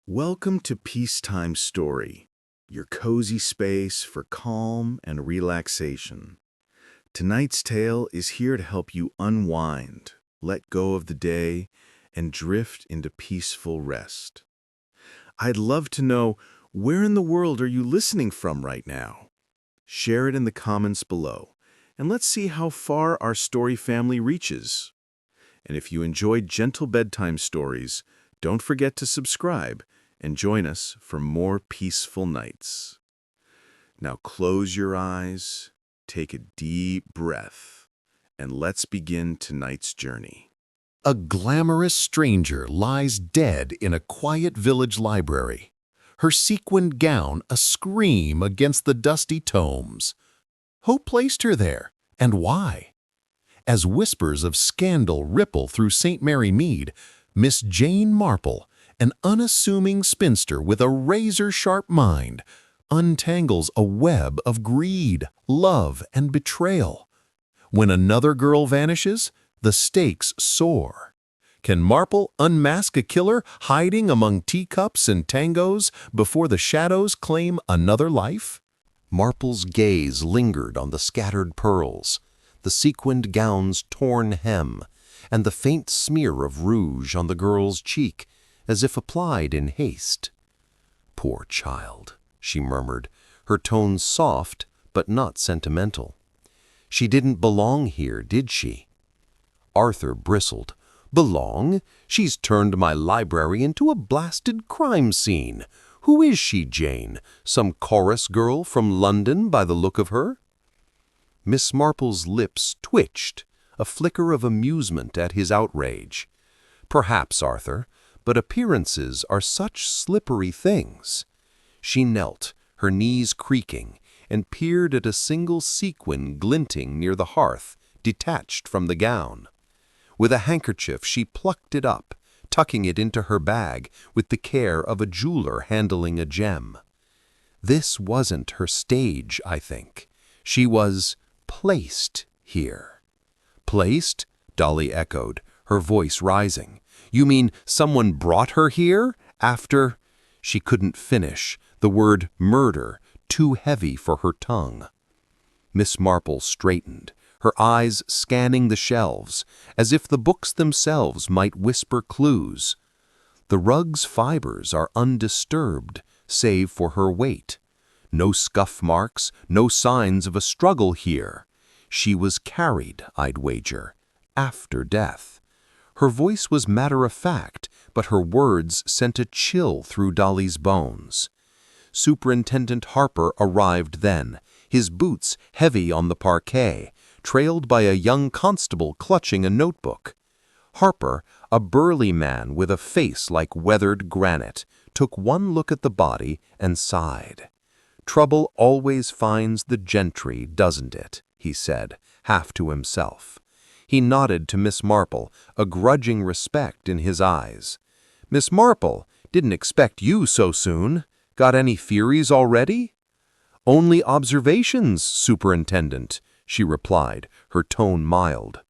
Welcome to Peacetime Story, your cozy space for calm and relaxation. Tonight's tale is here to help you unwind, let go of the day, and drift into peaceful rest. I'd love to know, where in the world are you listening from right now? Share it in the comments below, and let's see how far our story family reaches. And if you enjoyed gentle bedtime stories, don't forget to subscribe and join us for more peaceful nights. Now close your eyes, take a deep breath, and let's begin tonight's journey. A glamorous stranger lies dead in a quiet village library, her sequined gown a scream against the dusty tomes. Who placed her there, and why? As whispers of scandal ripple through St. Mary Mead, Miss Jane Marple, an unassuming spinster with a razor-sharp mind, untangles a web of greed, love, and betrayal. When another girl vanishes, the stakes soar. Can Marple unmask a killer hiding among teacups and tangos before the shadows claim another life? Marple's gaze lingered on the scattered pearls, the sequined gown's torn hem, and the faint smear of rouge on the girl's cheek, as if applied in haste. "Poor child," she murmured, her tones soft but not sentimental. "She didn't belong here, did she?" Arthur bristled. "Belong? She's turned my library into a blasted crime scene. Who is she, Jane? Some chorus girl from London by the look of her?" Miss Marple's lips twitched, a flicker of amusement at his outrage. "Perhaps, Arthur, but appearances are such slippery things." She knelt, her knees creaking, and peered at a single sequin glinting near the hearth, detached from the gown. With a handkerchief she plucked it up, tucking it into her bag with the care of a jeweler handling a gem. This wasn't her stage, I think. She was placed here. "Placed?" Dolly echoed, her voice rising. "You mean someone brought her here? After—" She couldn't finish, the word murder too heavy for her tongue. Miss Marple straightened, her eyes scanning the shelves, as if the books themselves might whisper clues. The rug's fibers are undisturbed, save for her weight. No scuff marks, no signs of a struggle here. She was carried, I'd wager, after death. Her voice was matter-of-fact, but her words sent a chill through Dolly's bones. Superintendent Harper arrived then, his boots heavy on the parquet, trailed by a young constable clutching a notebook. Harper, a burly man with a face like weathered granite, took one look at the body and sighed. "Trouble always finds the gentry, doesn't it?" he said, half to himself. He nodded to Miss Marple, a grudging respect in his eyes. "Miss Marple, didn't expect you so soon. Got any theories already?" "Only observations, Superintendent," she replied, her tone mild.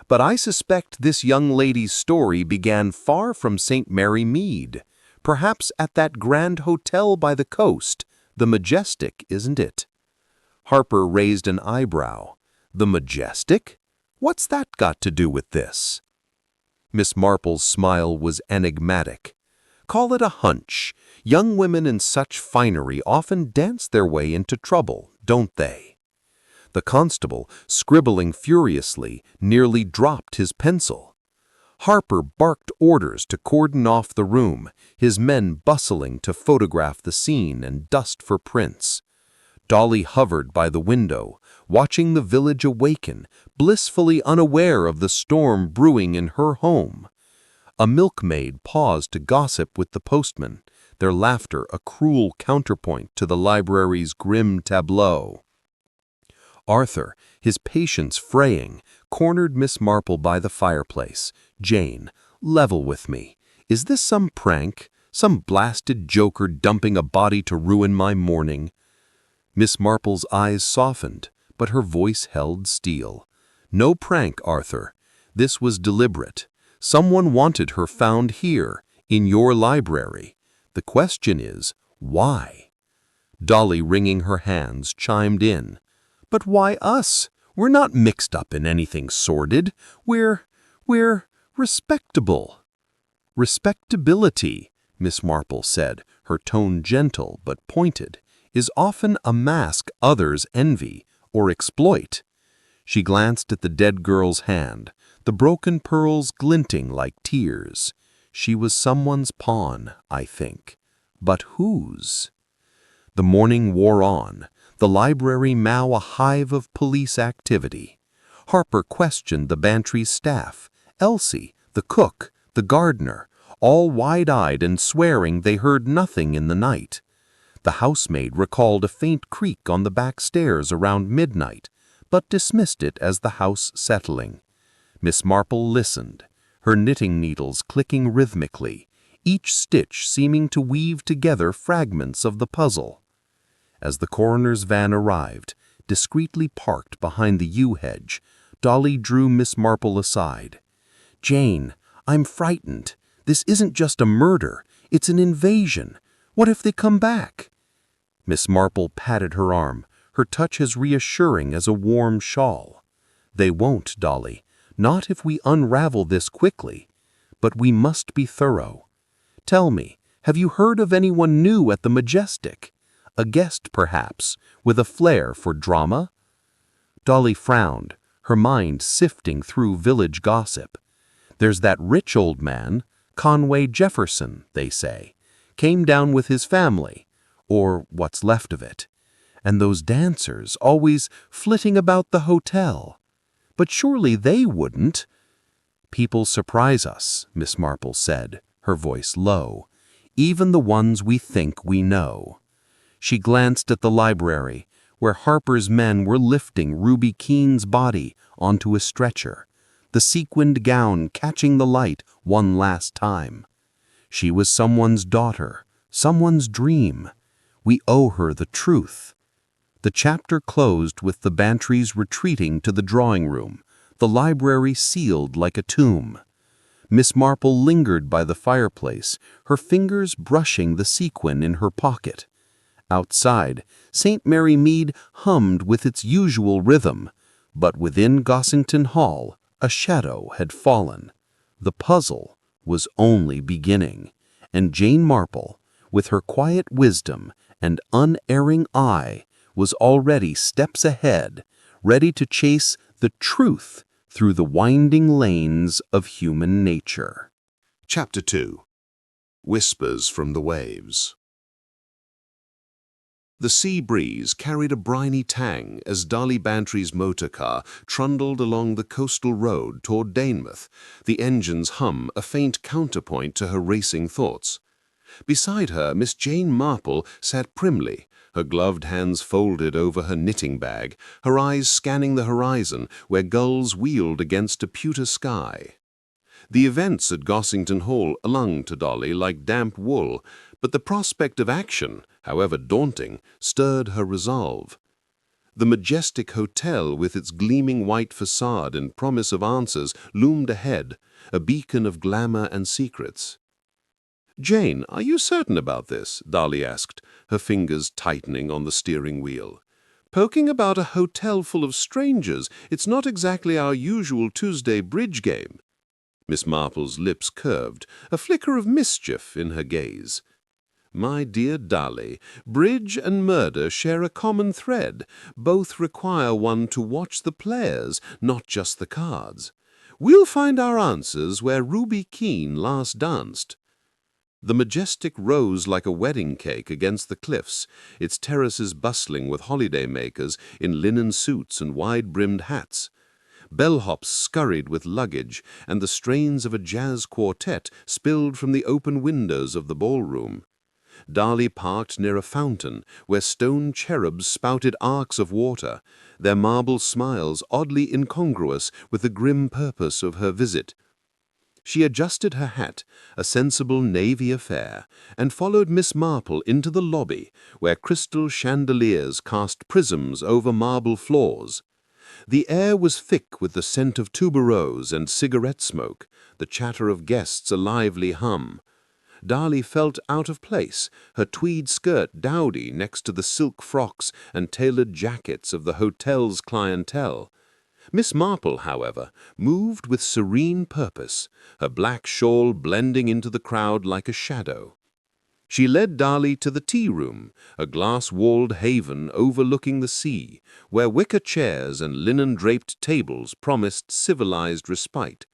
"But I suspect this young lady's story began far from St. Mary Mead. Perhaps at that grand hotel by the coast, the Majestic, isn't it?" Harper raised an eyebrow. "The Majestic? What's that got to do with this?" Miss Marple's smile was enigmatic. "Call it a hunch. Young women in such finery often dance their way into trouble, don't they?" The constable, scribbling furiously, nearly dropped his pencil. Harper barked orders to cordon off the room, his men bustling to photograph the scene and dust for prints. Dolly hovered by the window, watching the village awaken, blissfully unaware of the storm brewing in her home. A milkmaid paused to gossip with the postman, their laughter a cruel counterpoint to the library's grim tableau. Arthur, his patience fraying, cornered Miss Marple by the fireplace. "Jane, level with me. Is this some prank? Some blasted joker dumping a body to ruin my morning?" Miss Marple's eyes softened, but her voice held steel. "No prank, Arthur. This was deliberate. Someone wanted her found here, in your library. The question is, why? Dolly, wringing her hands, chimed in. But why us? We're not mixed up in anything sordid. We're respectable. Respectability, Miss Marple said, her tone gentle but pointed, is often a mask others envy or exploit. She glanced at the dead girl's hand, the broken pearls glinting like tears. She was someone's pawn, I think. But whose? The morning wore on, the library now a hive of police activity. Harper questioned the Bantry's staff, Elsie, the cook, the gardener, all wide-eyed and swearing they heard nothing in the night. The housemaid recalled a faint creak on the back stairs around midnight, but dismissed it as the house settling. Miss Marple listened, her knitting needles clicking rhythmically, each stitch seeming to weave together fragments of the puzzle. As the coroner's van arrived, discreetly parked behind the yew hedge, Dolly drew Miss Marple aside. "Jane, I'm frightened. This isn't just a murder, it's an invasion. What if they come back?" Miss Marple patted her arm, her touch as reassuring as a warm shawl. "They won't, Dolly, not if we unravel this quickly. But we must be thorough. Tell me, have you heard of anyone new at the Majestic? A guest, perhaps, with a flair for drama?" Dolly frowned, her mind sifting through village gossip. "There's that rich old man, Conway Jefferson, they say, came down with his family, or what's left of it. And those dancers always flitting about the hotel. But surely they wouldn't." "People surprise us," Miss Marple said, her voice low, "even the ones we think we know." She glanced at the library, where Harper's men were lifting Ruby Keene's body onto a stretcher, the sequined gown catching the light one last time. She was someone's daughter, someone's dream. We owe her the truth. The chapter closed with the Bantrys retreating to the drawing room, the library sealed like a tomb. Miss Marple lingered by the fireplace, her fingers brushing the sequin in her pocket. Outside, St. Mary Mead hummed with its usual rhythm, but within Gossington Hall, a shadow had fallen. The puzzle was only beginning, and Jane Marple, with her quiet wisdom and unerring eye, was already steps ahead, ready to chase the truth through the winding lanes of human nature. Chapter 2. Whispers from the Waves. The sea breeze carried a briny tang as Dolly Bantry's motor car trundled along the coastal road toward Danemouth, the engine's hum a faint counterpoint to her racing thoughts. Beside her, Miss Jane Marple sat primly, her gloved hands folded over her knitting bag, her eyes scanning the horizon where gulls wheeled against a pewter sky. The events at Gossington Hall clung to Dolly like damp wool, but the prospect of action, however daunting, stirred her resolve. The majestic hotel with its gleaming white facade and promise of answers loomed ahead, a beacon of glamour and secrets. "Jane, are you certain about this?" Dolly asked, her fingers tightening on the steering wheel. "Poking about a hotel full of strangers, it's not exactly our usual Tuesday bridge game." Miss Marple's lips curved, a flicker of mischief in her gaze. "My dear Dolly, bridge and murder share a common thread. Both require one to watch the players, not just the cards. We'll find our answers where Ruby Keene last danced." The Majestic rose like a wedding cake against the cliffs, its terraces bustling with holiday-makers in linen suits and wide-brimmed hats. Bellhops scurried with luggage, and the strains of a jazz quartet spilled from the open windows of the ballroom. Dolly parked near a fountain where stone cherubs spouted arcs of water, their marble smiles oddly incongruous with the grim purpose of her visit. She adjusted her hat, a sensible navy affair, and followed Miss Marple into the lobby, where crystal chandeliers cast prisms over marble floors. The air was thick with the scent of tuberose and cigarette smoke, the chatter of guests a lively hum. Darlie felt out of place, her tweed skirt dowdy next to the silk frocks and tailored jackets of the hotel's clientele. Miss Marple, however, moved with serene purpose, her black shawl blending into the crowd like a shadow. She led Darlie to the tea-room, a glass-walled haven overlooking the sea, where wicker chairs and linen-draped tables promised civilized respite.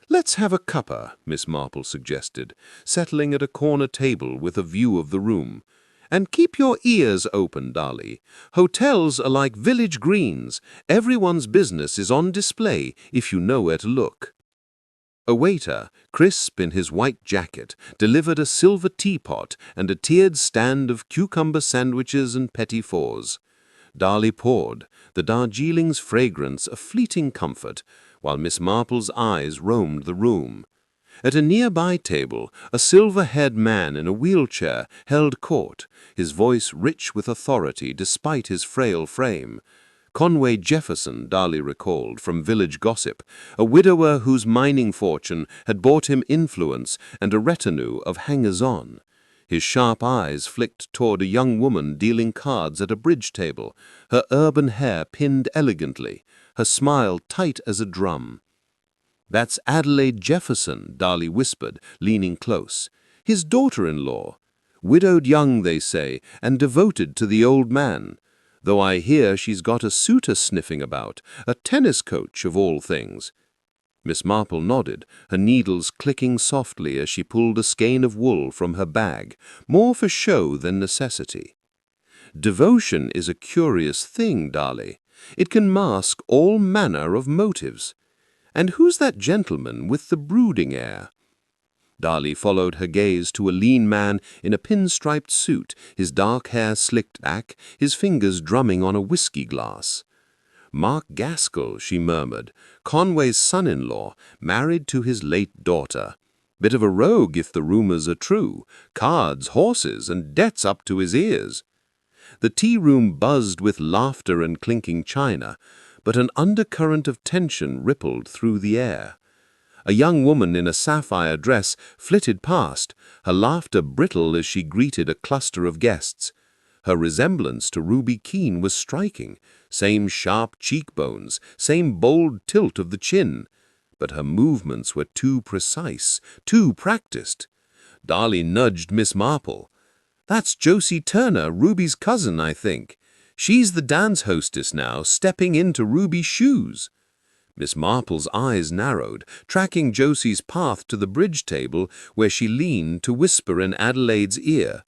"Let's have a cuppa," Miss Marple suggested, settling at a corner table with a view of the room. "And keep your ears open, Darlie. Hotels are like village greens. Everyone's business is on display if you know where to look." A waiter, crisp in his white jacket, delivered a silver teapot and a tiered stand of cucumber sandwiches and petit fours. Darlie poured, the Darjeeling's fragrance a fleeting comfort, while Miss Marple's eyes roamed the room. At a nearby table, a silver-haired man in a wheelchair held court, his voice rich with authority despite his frail frame. Conway Jefferson, Darlie recalled, from village gossip, a widower whose mining fortune had bought him influence and a retinue of hangers-on. His sharp eyes flicked toward a young woman dealing cards at a bridge table, her urban hair pinned elegantly, her smile tight as a drum. "That's Adelaide Jefferson," Darlie whispered, leaning close. "His daughter-in-law. Widowed young, they say, and devoted to the old man. Though I hear she's got a suitor sniffing about, a tennis coach of all things." Miss Marple nodded, her needles clicking softly as she pulled a skein of wool from her bag, more for show than necessity. "Devotion is a curious thing, Darlie. It can mask all manner of motives. And who's that gentleman with the brooding air?" Darlie followed her gaze to a lean man in a pinstriped suit, his dark hair slicked back, his fingers drumming on a whiskey glass. "Mark Gaskell," she murmured, "Conway's son-in-law, married to his late daughter. Bit of a rogue if the rumors are true. Cards, horses, and debts up to his ears." The tea-room buzzed with laughter and clinking china, but an undercurrent of tension rippled through the air. A young woman in a sapphire dress flitted past, her laughter brittle as she greeted a cluster of guests. Her resemblance to Ruby Keene was striking, same sharp cheekbones, same bold tilt of the chin. But her movements were too precise, too practiced. Darlie nudged Miss Marple. "That's Josie Turner, Ruby's cousin, I think. She's the dance hostess now, stepping into Ruby's shoes." Miss Marple's eyes narrowed, tracking Josie's path to the bridge table where she leaned to whisper in Adelaide's ear.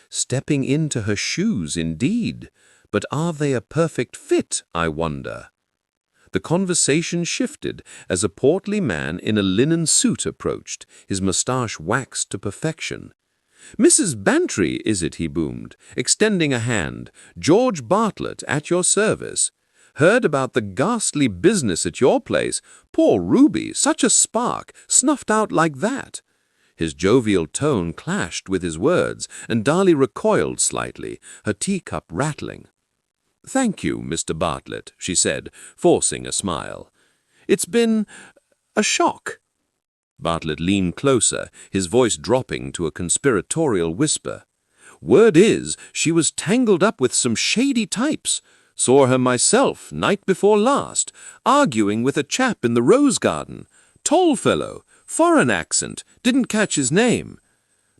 "Stepping into her shoes, indeed. But are they a perfect fit, I wonder?" The conversation shifted as a portly man in a linen suit approached, his moustache waxed to perfection. "Mrs. Bantry, is it?" he boomed, extending a hand. "George Bartlett, at your service. Heard about the ghastly business at your place. Poor Ruby, such a spark, snuffed out like that." His jovial tone clashed with his words, and Darlie recoiled slightly, her teacup rattling. "Thank you, Mr. Bartlett," she said, forcing a smile. "It's been a shock." Bartlett leaned closer, his voice dropping to a conspiratorial whisper. "Word is, she was tangled up with some shady types. Saw her myself, night before last, arguing with a chap in the rose garden. Tall fellow, foreign accent, didn't catch his name."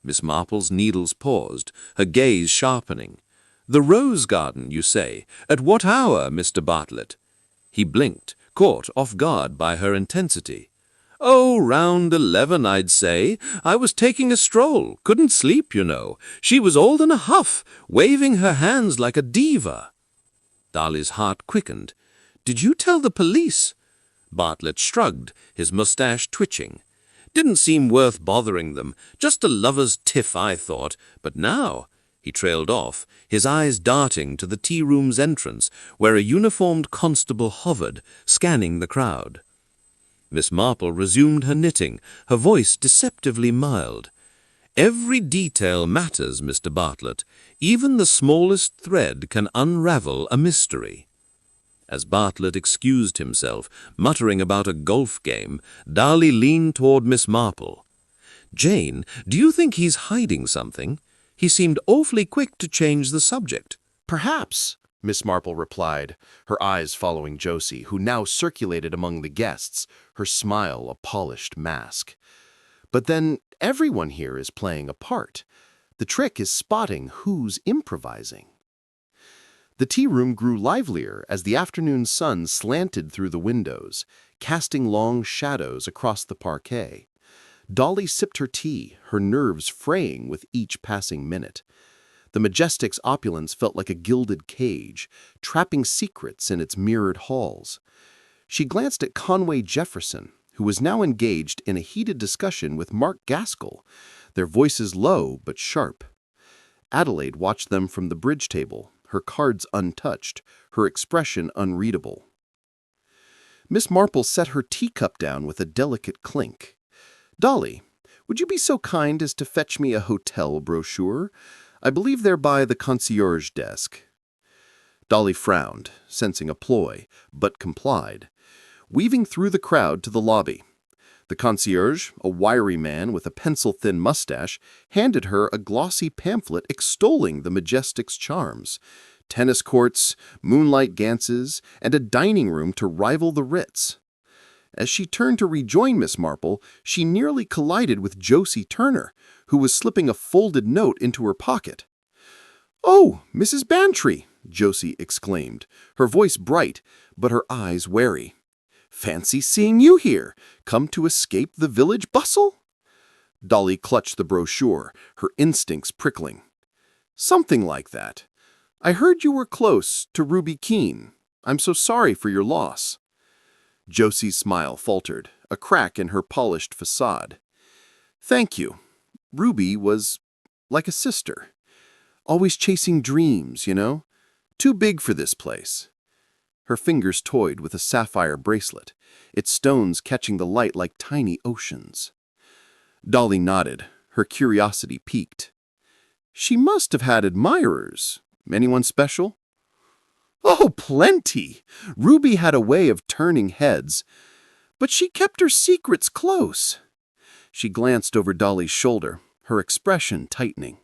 Miss Marple's needles paused, her gaze sharpening. "The rose garden, you say? At what hour, Mr. Bartlett?" He blinked, caught off guard by her intensity. "Oh, round 11, I'd say. I was taking a stroll. Couldn't sleep, you know. She was all in a huff, waving her hands like a diva." Darlie's heart quickened. "Did you tell the police?" Bartlett shrugged, his mustache twitching. "Didn't seem worth bothering them. Just a lover's tiff, I thought. But now—" He trailed off, his eyes darting to the tea-room's entrance, where a uniformed constable hovered, scanning the crowd. Miss Marple resumed her knitting, her voice deceptively mild. "Every detail matters, Mr. Bartlett. Even the smallest thread can unravel a mystery." As Bartlett excused himself, muttering about a golf game, Darlie leaned toward Miss Marple. Jane, do you think he's hiding something? He seemed awfully quick to change the subject. Perhaps, Miss Marple replied, her eyes following Josie, who now circulated among the guests, her smile a polished mask. But then everyone here is playing a part. The trick is spotting who's improvising. The tea room grew livelier as the afternoon sun slanted through the windows, casting long shadows across the parquet. Dolly sipped her tea, her nerves fraying with each passing minute. The Majestic's opulence felt like a gilded cage, trapping secrets in its mirrored halls. She glanced at Conway Jefferson, who was now engaged in a heated discussion with Mark Gaskell, their voices low but sharp. Adelaide watched them from the bridge table, her cards untouched, her expression unreadable. Miss Marple set her teacup down with a delicate clink. "Dolly, would you be so kind as to fetch me a hotel brochure? I believe they're by the concierge desk." Dolly frowned, sensing a ploy, but complied, weaving through the crowd to the lobby. The concierge, a wiry man with a pencil-thin mustache, handed her a glossy pamphlet extolling the Majestic's charms. Tennis courts, moonlight dances, and a dining room to rival the Ritz. As she turned to rejoin Miss Marple, she nearly collided with Josie Turner, who was slipping a folded note into her pocket. "Oh, Mrs. Bantry!" Josie exclaimed, her voice bright, but her eyes wary. "Fancy seeing you here! Come to escape the village bustle?" Dolly clutched the brochure, her instincts prickling. "Something like that. I heard you were close to Ruby Keene. I'm so sorry for your loss." Josie's smile faltered, a crack in her polished facade. "Thank you. Ruby was like a sister. Always chasing dreams, you know? Too big for this place." Her fingers toyed with a sapphire bracelet, its stones catching the light like tiny oceans. Dolly nodded, her curiosity piqued. "She must have had admirers. Anyone special?" "Oh, plenty! Ruby had a way of turning heads. But she kept her secrets close." She glanced over Dolly's shoulder, her expression tightening.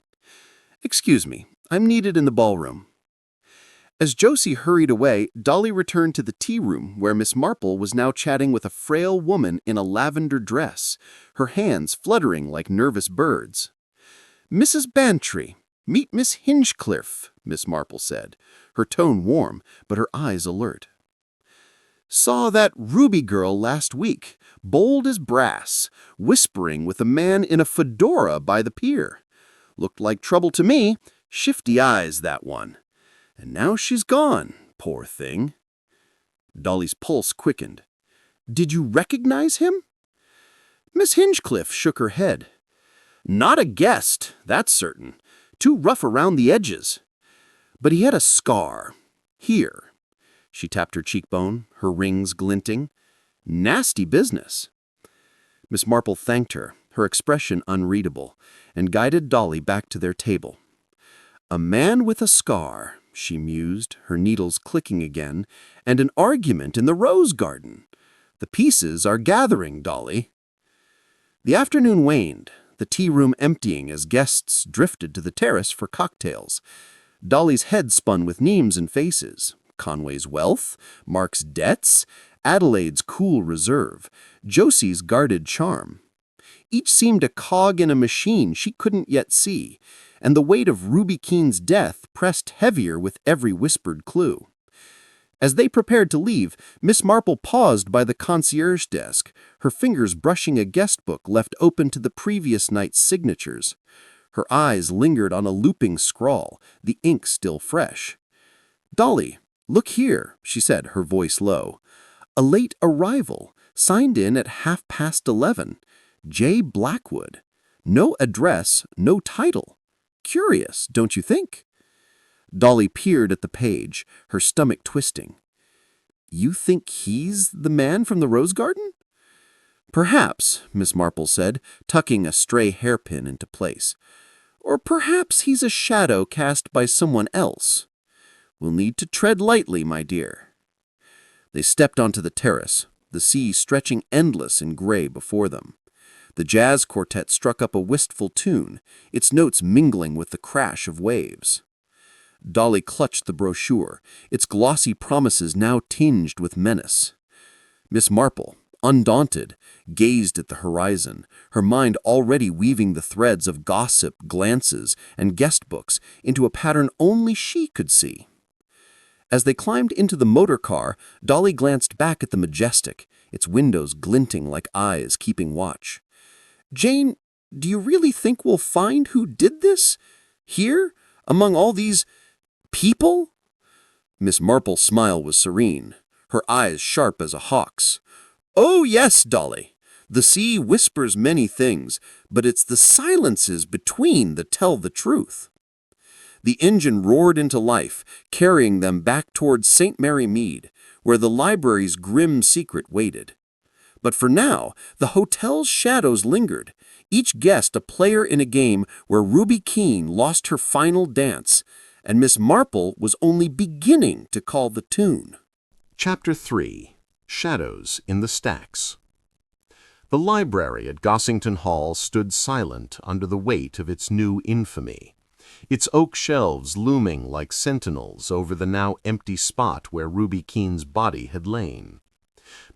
"Excuse me, I'm needed in the ballroom." As Josie hurried away, Dolly returned to the tea room where Miss Marple was now chatting with a frail woman in a lavender dress, her hands fluttering like nervous birds. "Mrs. Bantry, meet Miss Hinchcliffe," Miss Marple said, her tone warm, but her eyes alert. "Saw that Ruby girl last week, bold as brass, whispering with a man in a fedora by the pier. Looked like trouble to me, shifty eyes, that one. And now she's gone, poor thing." Dolly's pulse quickened. "Did you recognize him?" Miss Hinchcliffe shook her head. "Not a guest, that's certain. Too rough around the edges. But he had a scar. Here." She tapped her cheekbone, her rings glinting. "Nasty business." Miss Marple thanked her, her expression unreadable, and guided Dolly back to their table. "A man with a scar," she mused, her needles clicking again, "and an argument in the rose garden. The pieces are gathering, Dolly." The afternoon waned, the tea room emptying as guests drifted to the terrace for cocktails. Dolly's head spun with names and faces. Conway's wealth, Mark's debts, Adelaide's cool reserve, Josie's guarded charm. Each seemed a cog in a machine she couldn't yet see, and the weight of Ruby Keene's death pressed heavier with every whispered clue. As they prepared to leave, Miss Marple paused by the concierge desk, her fingers brushing a guest book left open to the previous night's signatures. Her eyes lingered on a looping scrawl, the ink still fresh. "Dolly, look here," she said, her voice low. "A late arrival, signed in at 11:30. J. Blackwood. No address, no title. Curious, don't you think?" Dolly peered at the page, her stomach twisting. "You think he's the man from the rose garden?" "Perhaps," Miss Marple said, tucking a stray hairpin into place. "Or perhaps he's a shadow cast by someone else. We'll need to tread lightly, my dear." They stepped onto the terrace, the sea stretching endless in gray before them. The jazz quartet struck up a wistful tune, its notes mingling with the crash of waves. Dolly clutched the brochure, its glossy promises now tinged with menace. Miss Marple, undaunted, gazed at the horizon, her mind already weaving the threads of gossip, glances, and guest books into a pattern only she could see. As they climbed into the motor car, Dolly glanced back at the Majestic, its windows glinting like eyes keeping watch. "Jane, do you really think we'll find who did this? Here, among all these people?" Miss Marple's smile was serene, her eyes sharp as a hawk's. "Oh, yes, Dolly. The sea whispers many things, but it's the silences between that tell the truth." The engine roared into life, carrying them back towards St. Mary Mead, where the library's grim secret waited. But for now, the hotel's shadows lingered, each guest a player in a game where Ruby Keene lost her final dance, and Miss Marple was only beginning to call the tune. Chapter 3. Shadows in the Stacks. The library at Gossington Hall stood silent under the weight of its new infamy, its oak shelves looming like sentinels over the now empty spot where Ruby Keene's body had lain.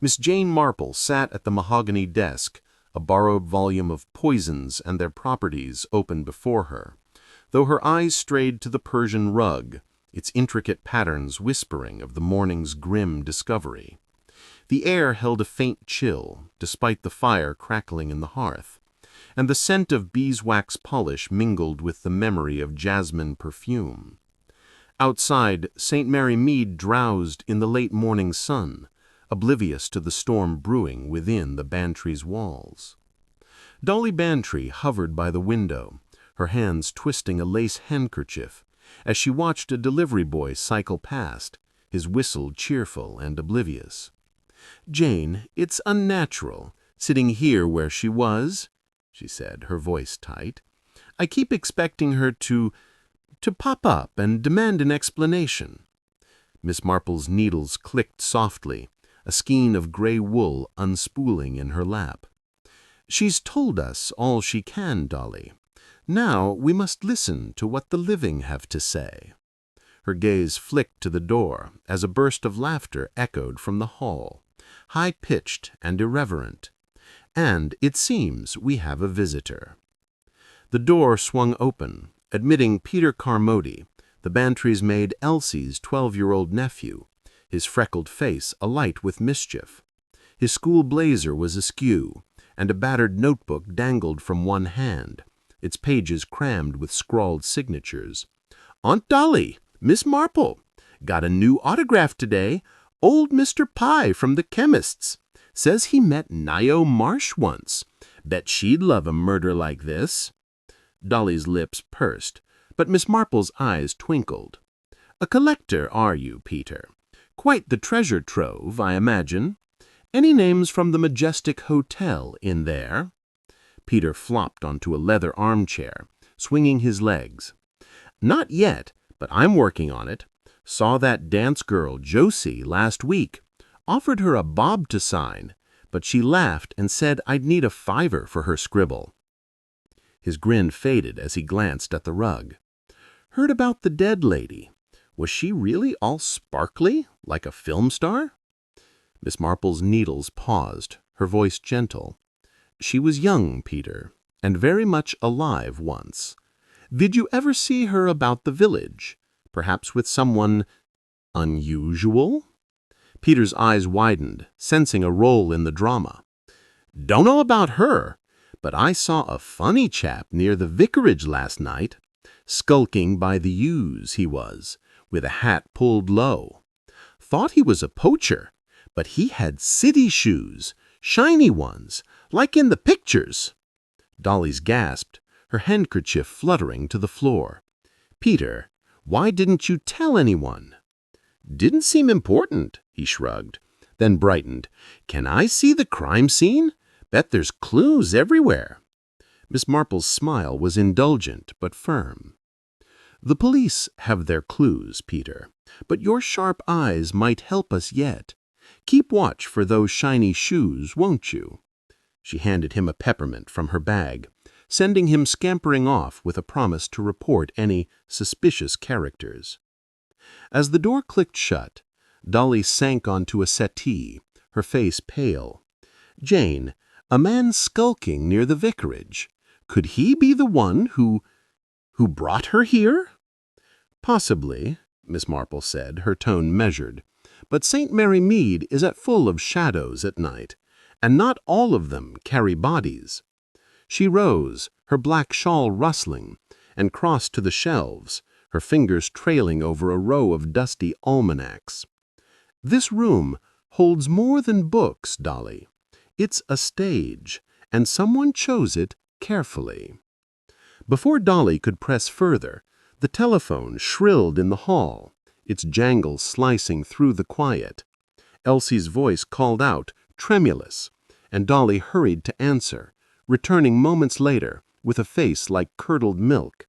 Miss Jane Marple sat at the mahogany desk, a borrowed volume of Poisons and Their Properties open before her, though her eyes strayed to the Persian rug, its intricate patterns whispering of the morning's grim discovery. The air held a faint chill, despite the fire crackling in the hearth, and the scent of beeswax polish mingled with the memory of jasmine perfume. Outside, St. Mary Mead drowsed in the late morning sun, oblivious to the storm brewing within the Bantry's walls. Dolly Bantry hovered by the window, her hands twisting a lace handkerchief, as she watched a delivery boy cycle past, his whistle cheerful and oblivious. "Jane, it's unnatural, sitting here where she was," she said, her voice tight. "I keep expecting her to pop up and demand an explanation." Miss Marple's needles clicked softly, a skein of gray wool unspooling in her lap. "She's told us all she can, Dolly. Now we must listen to what the living have to say." Her gaze flicked to the door as a burst of laughter echoed from the hall, high-pitched and irreverent. "And it seems we have a visitor." The door swung open, admitting Peter Carmody, the Bantry's maid Elsie's 12-year-old nephew, his freckled face alight with mischief. His school blazer was askew, and a battered notebook dangled from one hand, its pages crammed with scrawled signatures. "Aunt Dolly, Miss Marple. Got a new autograph today. Old Mr. Pye from the chemist's. Says he met Nio Marsh once. Bet she'd love a murder like this." Dolly's lips pursed, but Miss Marple's eyes twinkled. "A collector, are you, Peter? Quite the treasure trove, I imagine. Any names from the Majestic Hotel in there?" Peter flopped onto a leather armchair, swinging his legs. "Not yet, but I'm working on it. Saw that dance girl, Josie, last week. Offered her a bob to sign, but she laughed and said I'd need a $5 for her scribble." His grin faded as he glanced at the rug. "Heard about the dead lady. Was she really all sparkly, like a film star?" Miss Marple's needles paused, her voice gentle. "She was young, Peter, and very much alive once. Did you ever see her about the village? Perhaps with someone unusual?" Peter's eyes widened, sensing a role in the drama. "Don't know about her, but I saw a funny chap near the vicarage last night. Skulking by the yews he was, with a hat pulled low. Thought he was a poacher, but he had city shoes, shiny ones, like in the pictures." Dolly's gasped, her handkerchief fluttering to the floor. "Peter, why didn't you tell anyone?" "Didn't seem important," he shrugged, then brightened. "Can I see the crime scene? Bet there's clues everywhere." Miss Marple's smile was indulgent but firm. "The police have their clues, Peter, but your sharp eyes might help us yet. Keep watch for those shiny shoes, won't you?" She handed him a peppermint from her bag, sending him scampering off with a promise to report any suspicious characters. As the door clicked shut, Dolly sank onto a settee, her face pale. Jane, a man skulking near the vicarage. Could he be the one who brought her here? Possibly, Miss Marple said, her tone measured. But St. Mary Mead is full of shadows at night, and not all of them carry bodies. She rose, her black shawl rustling, and crossed to the shelves, her fingers trailing over a row of dusty almanacs. This room holds more than books, Dolly. It's a stage, and someone chose it carefully. Before Dolly could press further, the telephone shrilled in the hall, its jangle slicing through the quiet. Elsie's voice called out, tremulous, and Dolly hurried to answer, returning moments later with a face like curdled milk.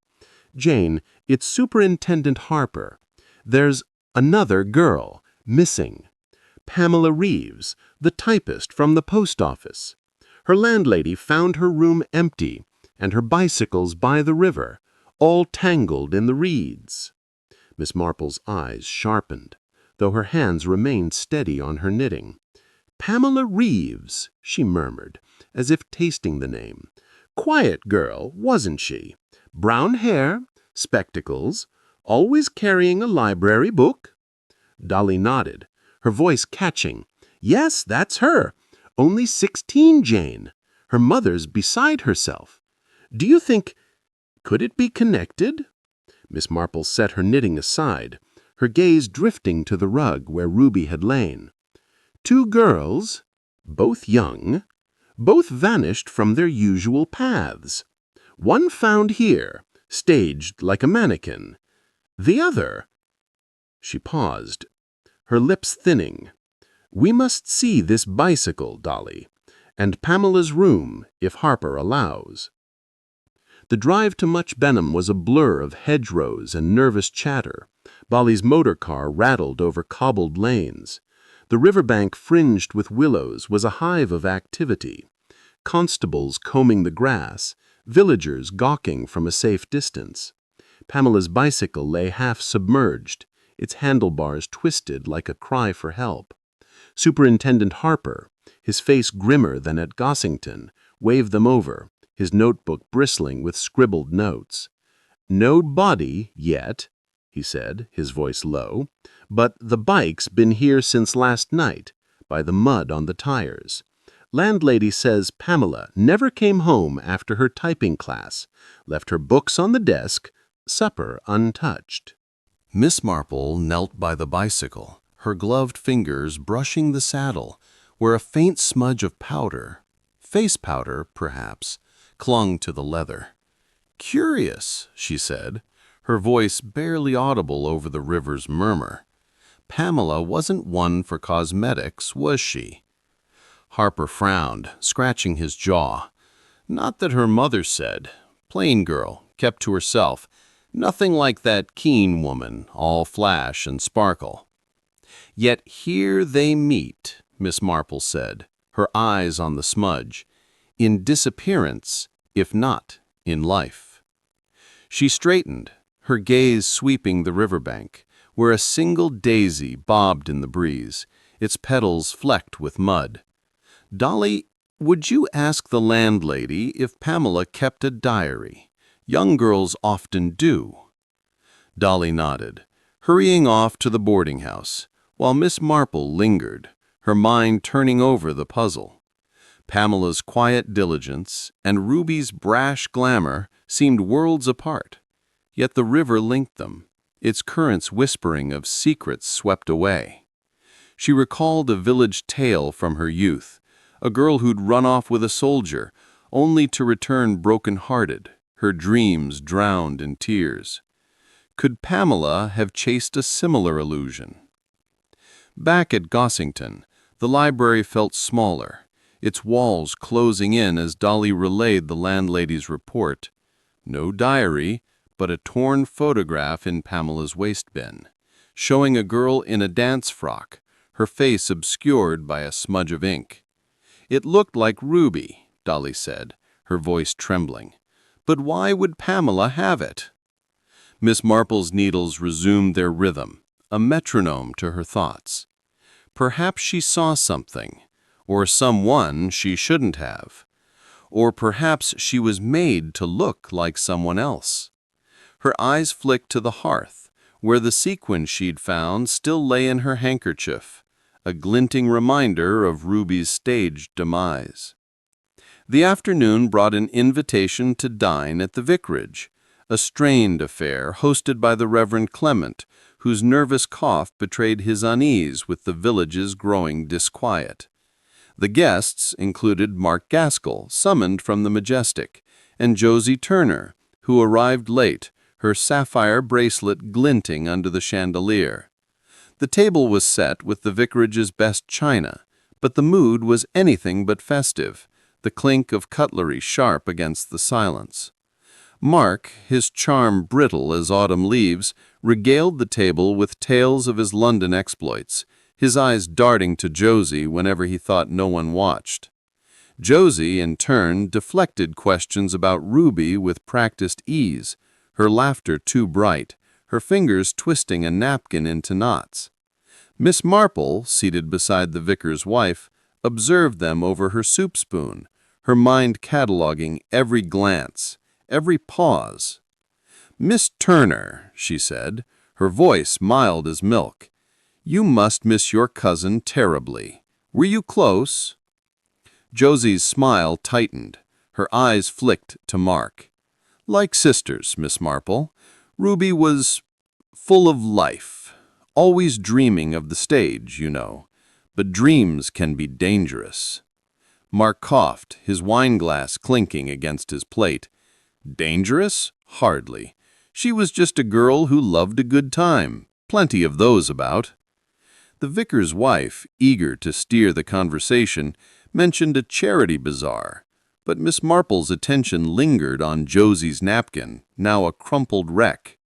Jane, it's Superintendent Harper. There's another girl missing. Pamela Reeves, the typist from the post office. Her landlady found her room empty and her bicycles by the river, all tangled in the reeds. Miss Marple's eyes sharpened, though her hands remained steady on her knitting. Pamela Reeves, she murmured, as if tasting the name. Quiet girl, wasn't she? Brown hair, spectacles, always carrying a library book? Dolly nodded, her voice catching. Yes, that's her. Only 16, Jane. Her mother's beside herself. Do you think... could it be connected? Miss Marple set her knitting aside, her gaze drifting to the rug where Ruby had lain. Two girls, both young, both vanished from their usual paths. One found here, staged like a mannequin. The other... She paused, her lips thinning. We must see this bicycle, Dolly, and Pamela's room, if Harper allows. The drive to Much Benham was a blur of hedgerows and nervous chatter. Bolly's motor car rattled over cobbled lanes. The riverbank fringed with willows was a hive of activity. Constables combing the grass, villagers gawking from a safe distance. Pamela's bicycle lay half submerged, its handlebars twisted like a cry for help. Superintendent Harper, his face grimmer than at Gossington, waved them over, his notebook bristling with scribbled notes. No body yet, he said, his voice low, but the bike's been here since last night, by the mud on the tires. Landlady says Pamela never came home after her typing class, left her books on the desk, supper untouched. Miss Marple knelt by the bicycle, her gloved fingers brushing the saddle, where a faint smudge of powder, face powder perhaps, clung to the leather. Curious, she said, her voice barely audible over the river's murmur. Pamela wasn't one for cosmetics, was she? Harper frowned, scratching his jaw. Not that her mother said. Plain girl, kept to herself. Nothing like that keen woman, all flash and sparkle. Yet here they meet, Miss Marple said, her eyes on the smudge, in disappearance, if not in life. She straightened, her gaze sweeping the riverbank, where a single daisy bobbed in the breeze, its petals flecked with mud. Dolly, would you ask the landlady if Pamela kept a diary? Young girls often do. Dolly nodded, hurrying off to the boarding house, while Miss Marple lingered, her mind turning over the puzzle. Pamela's quiet diligence and Ruby's brash glamour seemed worlds apart, yet the river linked them, its currents whispering of secrets swept away. She recalled a village tale from her youth, a girl who'd run off with a soldier, only to return broken-hearted, her dreams drowned in tears. Could Pamela have chased a similar illusion? Back at Gossington, the library felt smaller, its walls closing in as Dolly relayed the landlady's report. No diary, but a torn photograph in Pamela's waistbin, showing a girl in a dance frock, her face obscured by a smudge of ink. It looked like Ruby, Dolly said, her voice trembling. "But why would Pamela have it?" Miss Marple's needles resumed their rhythm, a metronome to her thoughts. Perhaps she saw something, or someone she shouldn't have. Or perhaps she was made to look like someone else. Her eyes flicked to the hearth, where the sequin she'd found still lay in her handkerchief, a glinting reminder of Ruby's staged demise. The afternoon brought an invitation to dine at the vicarage, a strained affair hosted by the Reverend Clement, whose nervous cough betrayed his unease with the village's growing disquiet. The guests included Mark Gaskell, summoned from the Majestic, and Josie Turner, who arrived late, her sapphire bracelet glinting under the chandelier. The table was set with the vicarage's best china, but the mood was anything but festive, the clink of cutlery sharp against the silence. Mark, his charm brittle as autumn leaves, regaled the table with tales of his London exploits, his eyes darting to Josie whenever he thought no one watched. Josie, in turn, deflected questions about Ruby with practiced ease, her laughter too bright, her fingers twisting a napkin into knots. Miss Marple, seated beside the vicar's wife, observed them over her soup spoon, her mind cataloguing every glance, every pause. "Miss Turner," she said, her voice mild as milk, "you must miss your cousin terribly. Were you close?" Josie's smile tightened. Her eyes flicked to Mark. "Like sisters, Miss Marple. Ruby was full of life, always dreaming of the stage, you know. But dreams can be dangerous." Mark coughed, his wineglass clinking against his plate. "Dangerous? Hardly. She was just a girl who loved a good time. Plenty of those about." The vicar's wife, eager to steer the conversation, mentioned a charity bazaar, but Miss Marple's attention lingered on Josie's napkin, now a crumpled wreck.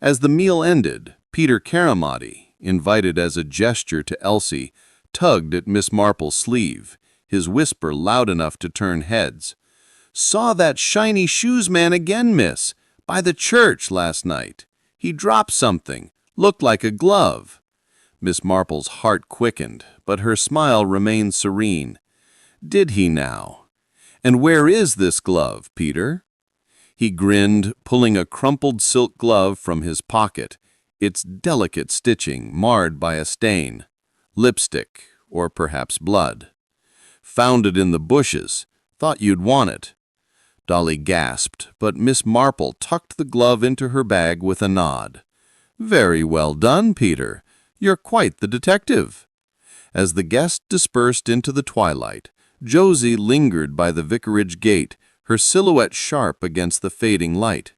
As the meal ended, Peter Caramati, invited as a gesture to Elsie, tugged at Miss Marple's sleeve, his whisper loud enough to turn heads. "Saw that shiny shoes man again, miss, by the church last night. He dropped something, looked like a glove." Miss Marple's heart quickened, but her smile remained serene. "Did he now? And where is this glove, Peter?" He grinned, pulling a crumpled silk glove from his pocket, its delicate stitching marred by a stain. Lipstick, or perhaps blood. "Found it in the bushes. Thought you'd want it." Dolly gasped, but Miss Marple tucked the glove into her bag with a nod. "Very well done, Peter. You're quite the detective." As the guests dispersed into the twilight, Josie lingered by the vicarage gate, her silhouette sharp against the fading light.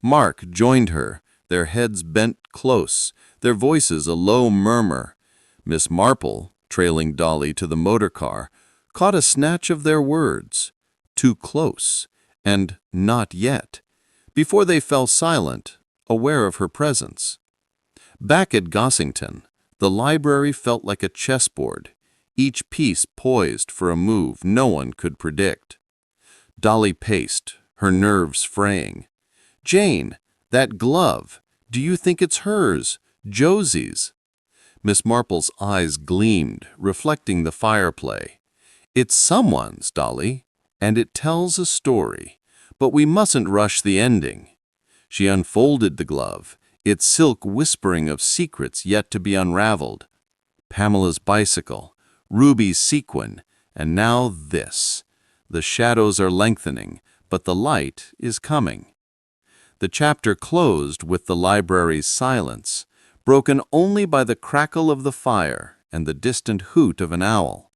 Mark joined her, their heads bent close, their voices a low murmur. Miss Marple, trailing Dolly to the motor car, caught a snatch of their words, "too close," and "not yet," before they fell silent, aware of her presence. Back at Gossington, the library felt like a chessboard, each piece poised for a move no one could predict. Dolly paced, her nerves fraying. "Jane, that glove, do you think it's hers, Josie's?" Miss Marple's eyes gleamed, reflecting the fireplay. "It's someone's, Dolly, and it tells a story, but we mustn't rush the ending." She unfolded the glove, its silk whispering of secrets yet to be unraveled. Pamela's bicycle, Ruby's sequin, and now this. The shadows are lengthening, but the light is coming. The chapter closed with the library's silence, broken only by the crackle of the fire and the distant hoot of an owl.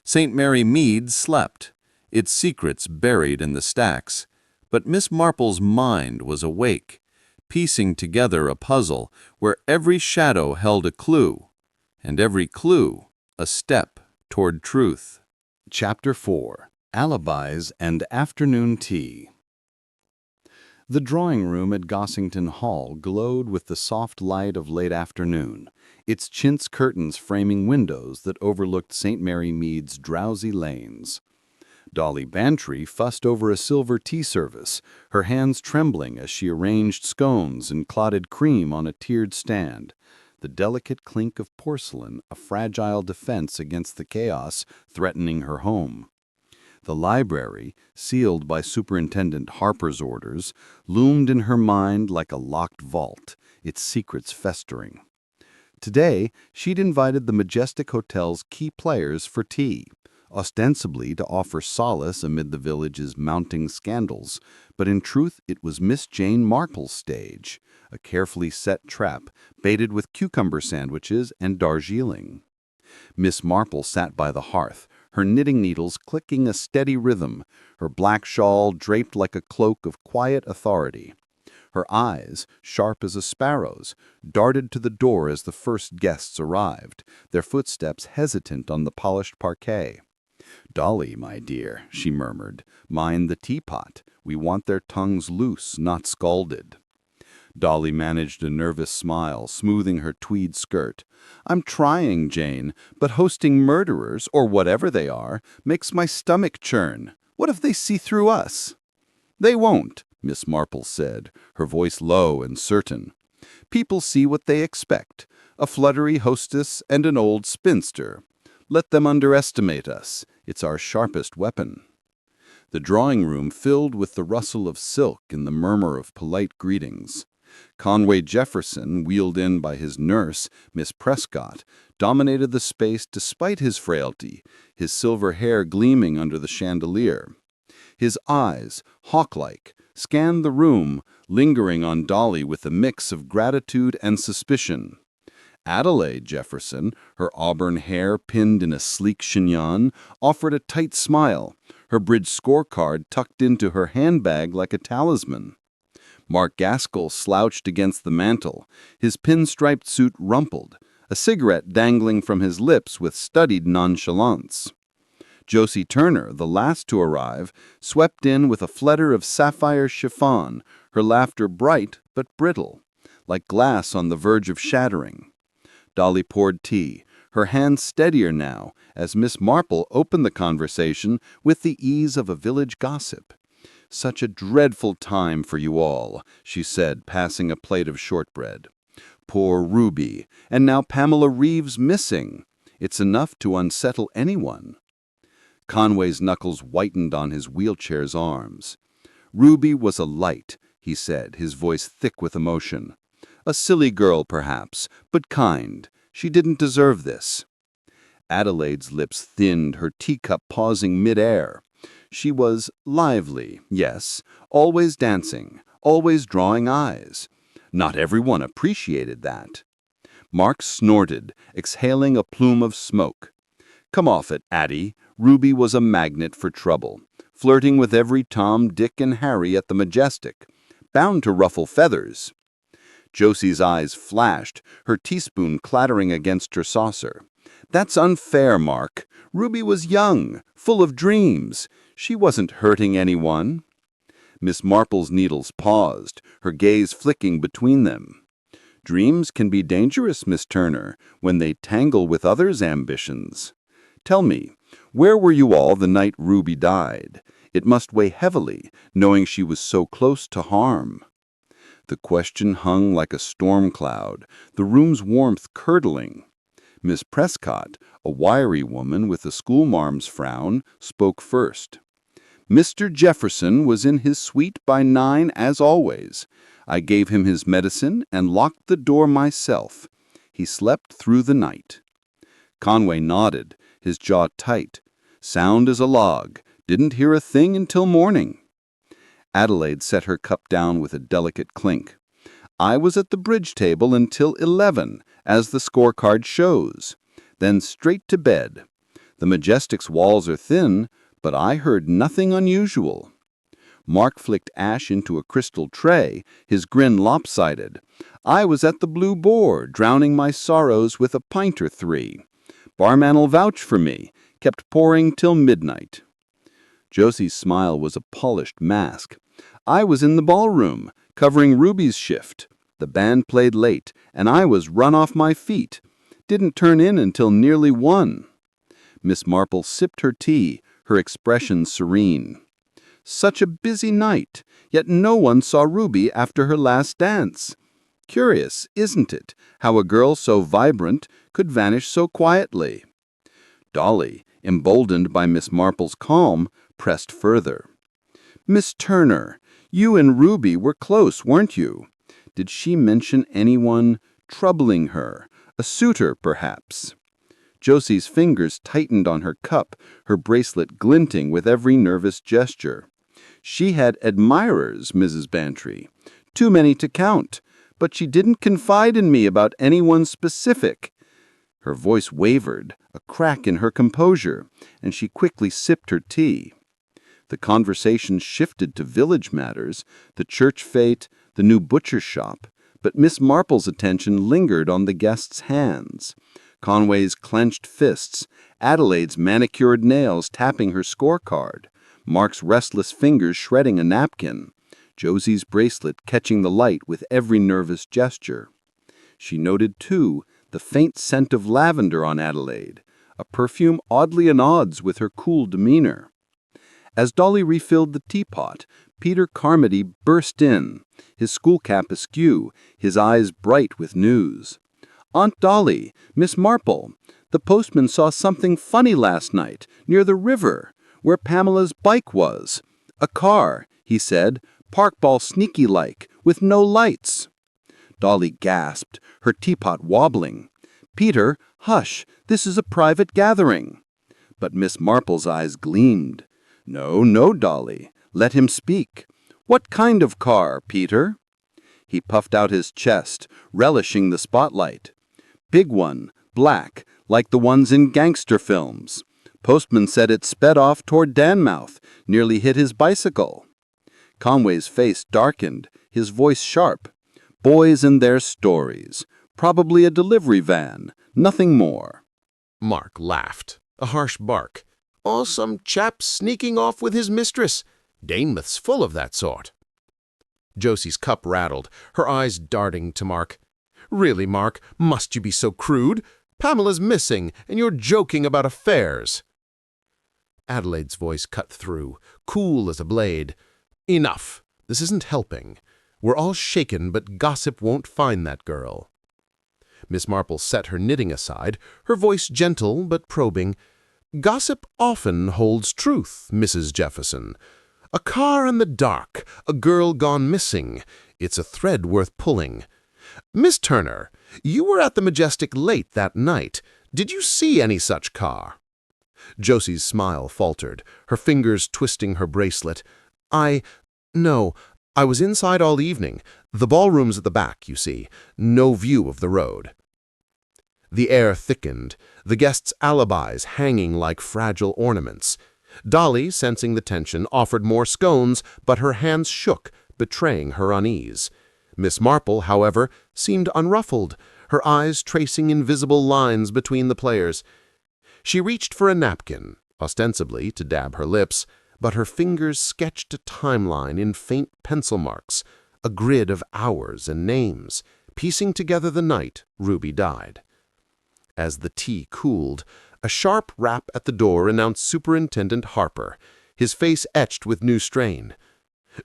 St. Mary Mead slept, its secrets buried in the stacks, but Miss Marple's mind was awake, piecing together a puzzle where every shadow held a clue, and every clue a step toward truth. Chapter 4. Alibis and Afternoon Tea. The drawing room at Gossington Hall glowed with the soft light of late afternoon, its chintz curtains framing windows that overlooked St. Mary Mead's drowsy lanes. Dolly Bantry fussed over a silver tea service, her hands trembling as she arranged scones and clotted cream on a tiered stand. The delicate clink of porcelain, a fragile defense against the chaos threatening her home. The library, sealed by Superintendent Harper's orders, loomed in her mind like a locked vault, its secrets festering. Today, she'd invited the Majestic Hotel's key players for tea, ostensibly to offer solace amid the village's mounting scandals, but in truth it was Miss Jane Marple's stage, a carefully set trap baited with cucumber sandwiches and Darjeeling. Miss Marple sat by the hearth, her knitting needles clicking a steady rhythm, her black shawl draped like a cloak of quiet authority. Her eyes, sharp as a sparrow's, darted to the door as the first guests arrived, their footsteps hesitant on the polished parquet. "Dolly, my dear," she murmured, "mind the teapot. We want their tongues loose, not scalded." Dolly managed a nervous smile, smoothing her tweed skirt. "I'm trying, Jane, but hosting murderers, or whatever they are, makes my stomach churn. What if they see through us?" "They won't," Miss Marple said, her voice low and certain. "People see what they expect, a fluttery hostess and an old spinster. Let them underestimate us. It's our sharpest weapon." The drawing-room filled with the rustle of silk and the murmur of polite greetings. Conway Jefferson, wheeled in by his nurse, Miss Prescott, dominated the space despite his frailty, his silver hair gleaming under the chandelier. His eyes, hawk-like, scanned the room, lingering on Dolly with a mix of gratitude and suspicion. Adelaide Jefferson, her auburn hair pinned in a sleek chignon, offered a tight smile, her bridge scorecard tucked into her handbag like a talisman. Mark Gaskell slouched against the mantel, his pinstriped suit rumpled, a cigarette dangling from his lips with studied nonchalance. Josie Turner, the last to arrive, swept in with a flutter of sapphire chiffon, her laughter bright but brittle, like glass on the verge of shattering. Dolly poured tea, her hands steadier now, as Miss Marple opened the conversation with the ease of a village gossip. "Such a dreadful time for you all," she said, passing a plate of shortbread. "Poor Ruby, and now Pamela Reeves missing. It's enough to unsettle anyone." Conway's knuckles whitened on his wheelchair's arms. "Ruby was a light," he said, his voice thick with emotion. "A silly girl, perhaps, but kind. She didn't deserve this." Adelaide's lips thinned, her teacup pausing mid-air. She was lively, yes, always dancing, always drawing eyes. Not everyone appreciated that. Mark snorted, exhaling a plume of smoke. "Come off it, Addie. Ruby was a magnet for trouble, flirting with every Tom, Dick, and Harry at the Majestic. Bound to ruffle feathers." Josie's eyes flashed, her teaspoon clattering against her saucer. "That's unfair, Mark. Ruby was young, full of dreams. She wasn't hurting anyone." Miss Marple's needles paused, her gaze flicking between them. "Dreams can be dangerous, Miss Turner, when they tangle with others' ambitions. Tell me, where were you all the night Ruby died? It must weigh heavily, knowing she was so close to harm." The question hung like a storm cloud, the room's warmth curdling. Miss Prescott, a wiry woman with a schoolmarm's frown, spoke first. "Mr. Jefferson was in his suite by 9 as always. I gave him his medicine and locked the door myself. He slept through the night." Conway nodded, his jaw tight. "Sound as a log. Didn't hear a thing until morning." Adelaide set her cup down with a delicate clink. "I was at the bridge table until 11, as the scorecard shows. Then straight to bed. The Majestic's walls are thin, but I heard nothing unusual." Mark flicked ash into a crystal tray, his grin lopsided. "I was at the Blue Boar, drowning my sorrows with a pint or 3. Barman'll vouch for me. Kept pouring till midnight." Josie's smile was a polished mask. "I was in the ballroom, covering Ruby's shift. The band played late, and I was run off my feet. Didn't turn in until nearly 1. Miss Marple sipped her tea, her expression serene. Such a busy night, yet no one saw Ruby after her last dance. Curious, isn't it, how a girl so vibrant could vanish so quietly? Dolly, emboldened by Miss Marple's calm, pressed further. Miss Turner, you and Ruby were close, weren't you? Did she mention anyone troubling her, a suitor perhaps? Josie's fingers tightened on her cup, her bracelet glinting with every nervous gesture. She had admirers, Mrs. Bantry, too many to count, but she didn't confide in me about anyone specific. Her voice wavered, a crack in her composure, and she quickly sipped her tea. The conversation shifted to village matters, the church fete, the new butcher's shop, but Miss Marple's attention lingered on the guests' hands. Conway's clenched fists, Adelaide's manicured nails tapping her scorecard, Mark's restless fingers shredding a napkin, Josie's bracelet catching the light with every nervous gesture. She noted, too, the faint scent of lavender on Adelaide, a perfume oddly at odds with her cool demeanor. As Dolly refilled the teapot, Peter Carmody burst in, his school cap askew, his eyes bright with news. Aunt Dolly, Miss Marple, the postman saw something funny last night, near the river, where Pamela's bike was. A car, he said, parkball sneaky-like, with no lights. Dolly gasped, her teapot wobbling. Peter, hush, this is a private gathering. But Miss Marple's eyes gleamed. No, no, Dolly, let him speak. What kind of car, Peter? He puffed out his chest, relishing the spotlight. Big one, black, like the ones in gangster films. Postman said it sped off toward Danmouth, nearly hit his bicycle. Conway's face darkened, his voice sharp. Boys and their stories. Probably a delivery van, nothing more. Mark laughed, a harsh bark. Or some chap sneaking off with his mistress. Danmouth's full of that sort. Josie's cup rattled, her eyes darting to Mark. Really, Mark, must you be so crude? Pamela's missing, and you're joking about affairs. Adelaide's voice cut through, cool as a blade. Enough. This isn't helping. We're all shaken, but gossip won't find that girl. Miss Marple set her knitting aside, her voice gentle but probing. Gossip often holds truth, Mrs. Jefferson. A car in the dark, a girl gone missing. It's a thread worth pulling. Miss Turner, you were at the Majestic late that night. Did you see any such car? Josie's smile faltered, her fingers twisting her bracelet. No, I was inside all evening. The ballroom's at the back, you see. No view of the road. The air thickened, the guests' alibis hanging like fragile ornaments. Dolly, sensing the tension, offered more scones, but her hands shook, betraying her unease. Miss Marple, however, seemed unruffled, her eyes tracing invisible lines between the players. She reached for a napkin, ostensibly to dab her lips, but her fingers sketched a timeline in faint pencil marks, a grid of hours and names, piecing together the night Ruby died. As the tea cooled, a sharp rap at the door announced Superintendent Harper, his face etched with new strain.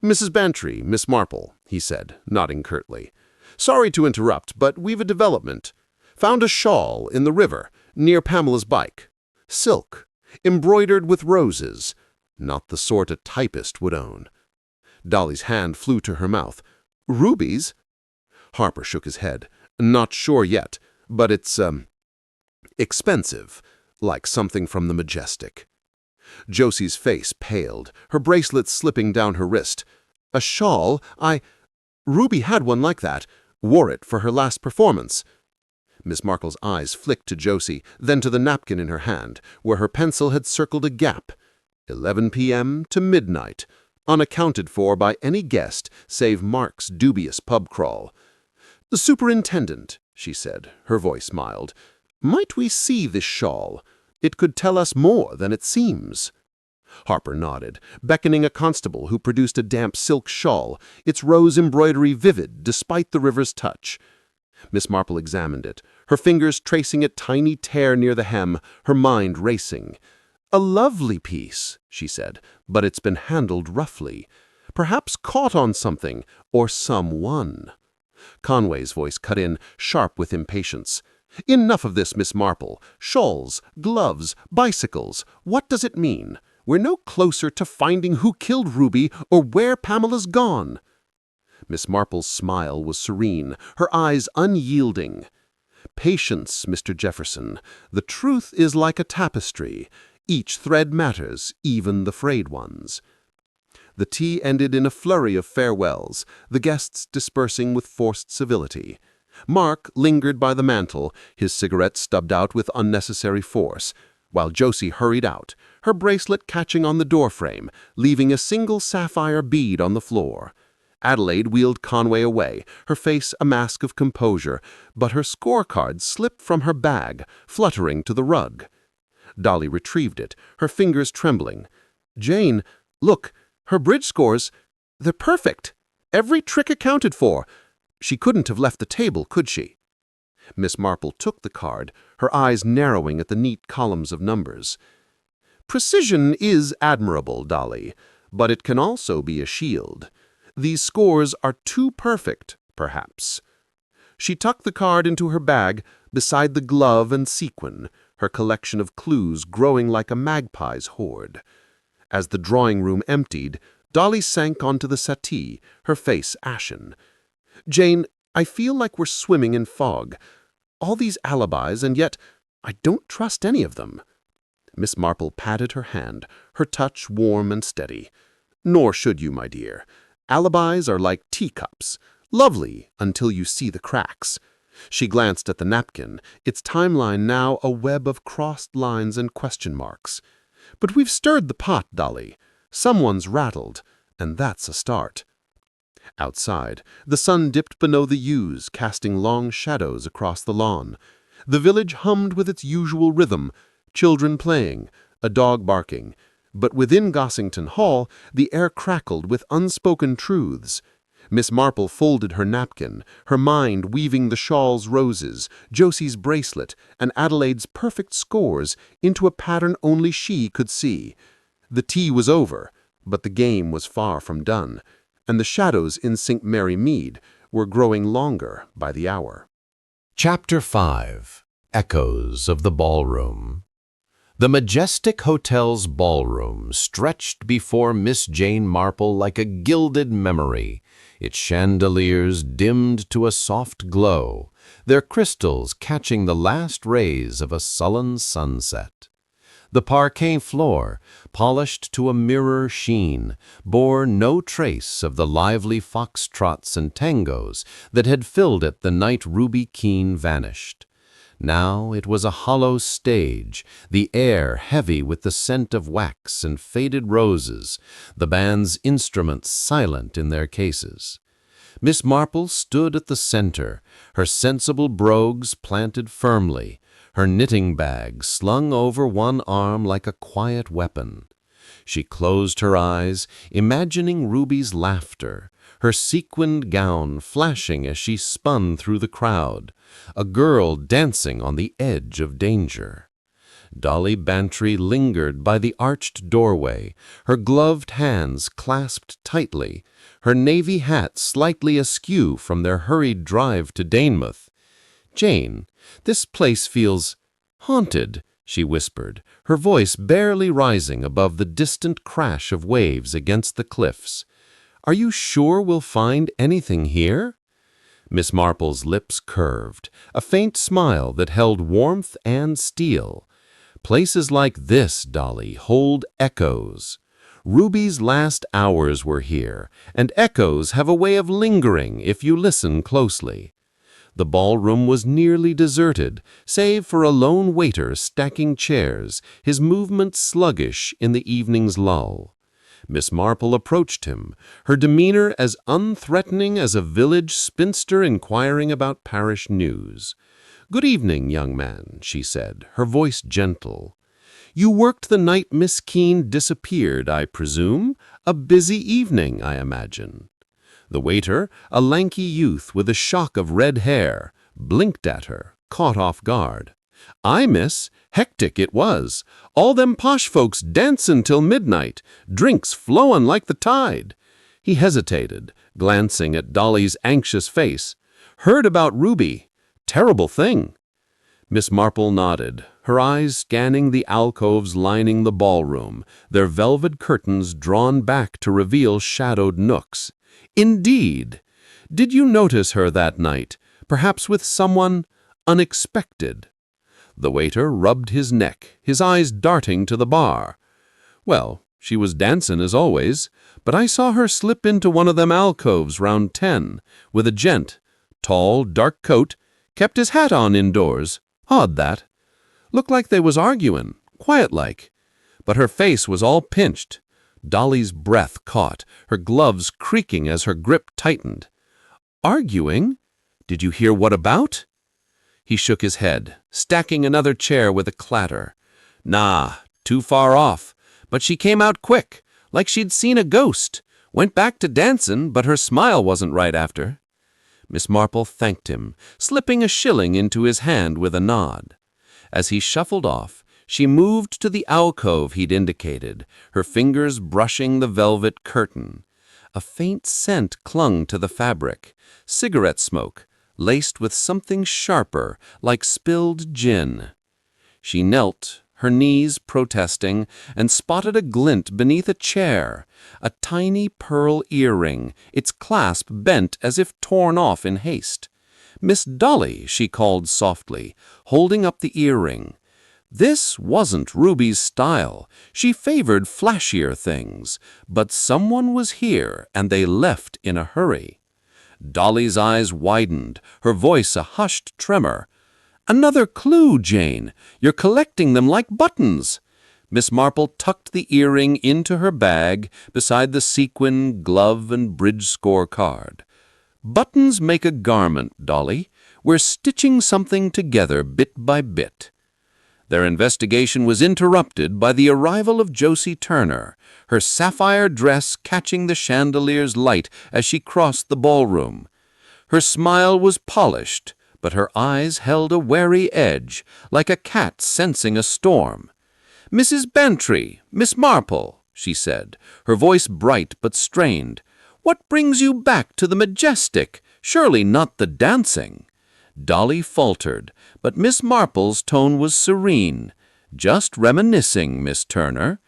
"Mrs. Bantry, Miss Marple," he said, nodding curtly. "Sorry to interrupt, but we've a development. Found a shawl in the river, near Pamela's bike. Silk, embroidered with roses. Not the sort a typist would own." Dolly's hand flew to her mouth. "Rubies?" Harper shook his head. "Not sure yet, but it's, expensive, like something from the Majestic." Josie's face paled, her bracelet slipping down her wrist. "A shawl? Ruby had one like that. Wore it for her last performance." Miss Marple's eyes flicked to Josie, then to the napkin in her hand, where her pencil had circled a gap. 11 p.m. to midnight, unaccounted for by any guest save Mark's dubious pub crawl. "The superintendent," she said, her voice mild, "might we see this shawl? It could tell us more than it seems." Harper nodded, beckoning a constable who produced a damp silk shawl, its rose embroidery vivid despite the river's touch. Miss Marple examined it, her fingers tracing a tiny tear near the hem, her mind racing. "A lovely piece," she said, "but it's been handled roughly. Perhaps caught on something, or someone." Conway's voice cut in, sharp with impatience. "Enough of this, Miss Marple. Shawls, gloves, bicycles. What does it mean? We're no closer to finding who killed Ruby or where Pamela's gone." Miss Marple's smile was serene, her eyes unyielding. "Patience, Mr. Jefferson. The truth is like a tapestry. Each thread matters, even the frayed ones." The tea ended in a flurry of farewells, the guests dispersing with forced civility. Mark lingered by the mantel, his cigarette stubbed out with unnecessary force, while Josie hurried out, her bracelet catching on the doorframe, leaving a single sapphire bead on the floor. Adelaide wheeled Conway away, her face a mask of composure, but her scorecard slipped from her bag, fluttering to the rug. Dolly retrieved it, her fingers trembling. "Jane, look, her bridge scores, they're perfect. Every trick accounted for. She couldn't have left the table, could she?" Miss Marple took the card, her eyes narrowing at the neat columns of numbers. "Precision is admirable, Dolly, but it can also be a shield. These scores are too perfect, perhaps." She tucked the card into her bag beside the glove and sequin, her collection of clues growing like a magpie's hoard. As the drawing-room emptied, Dolly sank onto the settee, her face ashen. "Jane, I feel like we're swimming in fog. All these alibis, and yet I don't trust any of them." Miss Marple patted her hand, her touch warm and steady. "Nor should you, my dear. Alibis are like teacups, lovely until you see the cracks." She glanced at the napkin, its timeline now a web of crossed lines and question marks. "But we've stirred the pot, Dolly. Someone's rattled, and that's a start." Outside, the sun dipped below the yews, casting long shadows across the lawn. The village hummed with its usual rhythm, children playing, a dog barking. But within Gossington Hall, the air crackled with unspoken truths. Miss Marple folded her napkin, her mind weaving the shawl's roses, Josie's bracelet, and Adelaide's perfect scores into a pattern only she could see. The tea was over, but the game was far from done, and the shadows in St. Mary Mead were growing longer by the hour. Chapter 5. Echoes of the Ballroom. The majestic hotel's ballroom stretched before Miss Jane Marple like a gilded memory, its chandeliers dimmed to a soft glow, their crystals catching the last rays of a sullen sunset. The parquet floor, polished to a mirror sheen, bore no trace of the lively foxtrots and tangos that had filled it the night Ruby Keene vanished. Now it was a hollow stage, the air heavy with the scent of wax and faded roses, the band's instruments silent in their cases. Miss Marple stood at the center, her sensible brogues planted firmly, her knitting bag slung over one arm like a quiet weapon. She closed her eyes, imagining Ruby's laughter, her sequined gown flashing as she spun through the crowd, a girl dancing on the edge of danger. Dolly Bantry lingered by the arched doorway, her gloved hands clasped tightly, her navy hat slightly askew from their hurried drive to Danemouth. "Jane, this place feels haunted," she whispered, her voice barely rising above the distant crash of waves against the cliffs. "Are you sure we'll find anything here?" Miss Marple's lips curved, a faint smile that held warmth and steel. "Places like this, Dolly, hold echoes. Ruby's last hours were here, and echoes have a way of lingering if you listen closely." The ballroom was nearly deserted, save for a lone waiter stacking chairs, his movements sluggish in the evening's lull. Miss Marple approached him, her demeanor as unthreatening as a village spinster inquiring about parish news. "Good evening, young man," she said, her voice gentle. "You worked the night Miss Keene disappeared, I presume? A busy evening, I imagine." The waiter, a lanky youth with a shock of red hair, blinked at her, caught off guard. "Aye, miss, hectic it was. All them posh folks dancin' till midnight, drinks flowin' like the tide." He hesitated, glancing at Dolly's anxious face. "Heard about Ruby. Terrible thing." Miss Marple nodded, her eyes scanning the alcoves lining the ballroom, their velvet curtains drawn back to reveal shadowed nooks. "Indeed. Did you notice her that night, perhaps with someone unexpected?" The waiter rubbed his neck, his eyes darting to the bar. "Well, she was dancin' as always, but I saw her slip into one of them alcoves round 10, with a gent, tall, dark coat, kept his hat on indoors. Odd that. Looked like they was arguin', quiet-like. But her face was all pinched. Dolly's breath caught, her gloves creaking as her grip tightened. "Arguing? Did you hear what about?" He shook his head, stacking another chair with a clatter. "Nah, too far off. But she came out quick, like she'd seen a ghost. Went back to dancin', but her smile wasn't right after." Miss Marple thanked him, slipping a shilling into his hand with a nod. As he shuffled off, she moved to the alcove he'd indicated, her fingers brushing the velvet curtain. A faint scent clung to the fabric, cigarette smoke, laced with something sharper, like spilled gin. She knelt, her knees protesting, and spotted a glint beneath a chair, a tiny pearl earring, its clasp bent as if torn off in haste. "Miss Dolly," she called softly, holding up the earring. This wasn't Ruby's style. She favored flashier things, but someone was here, and they left in a hurry. Dolly's eyes widened, her voice a hushed tremor. "Another clue, Jane. You're collecting them like buttons." Miss Marple tucked the earring into her bag beside the sequin, glove, and bridge score card. "Buttons make a garment, Dolly. We're stitching something together bit by bit." Their investigation was interrupted by the arrival of Josie Turner, her sapphire dress catching the chandelier's light as she crossed the ballroom. Her smile was polished, but her eyes held a wary edge, like a cat sensing a storm. "Mrs. Bantry, Miss Marple," she said, her voice bright but strained. "What brings you back to the Majestic? Surely not the dancing." Dolly faltered, but Miss Marple's tone was serene. "Just reminiscing, Miss Turner.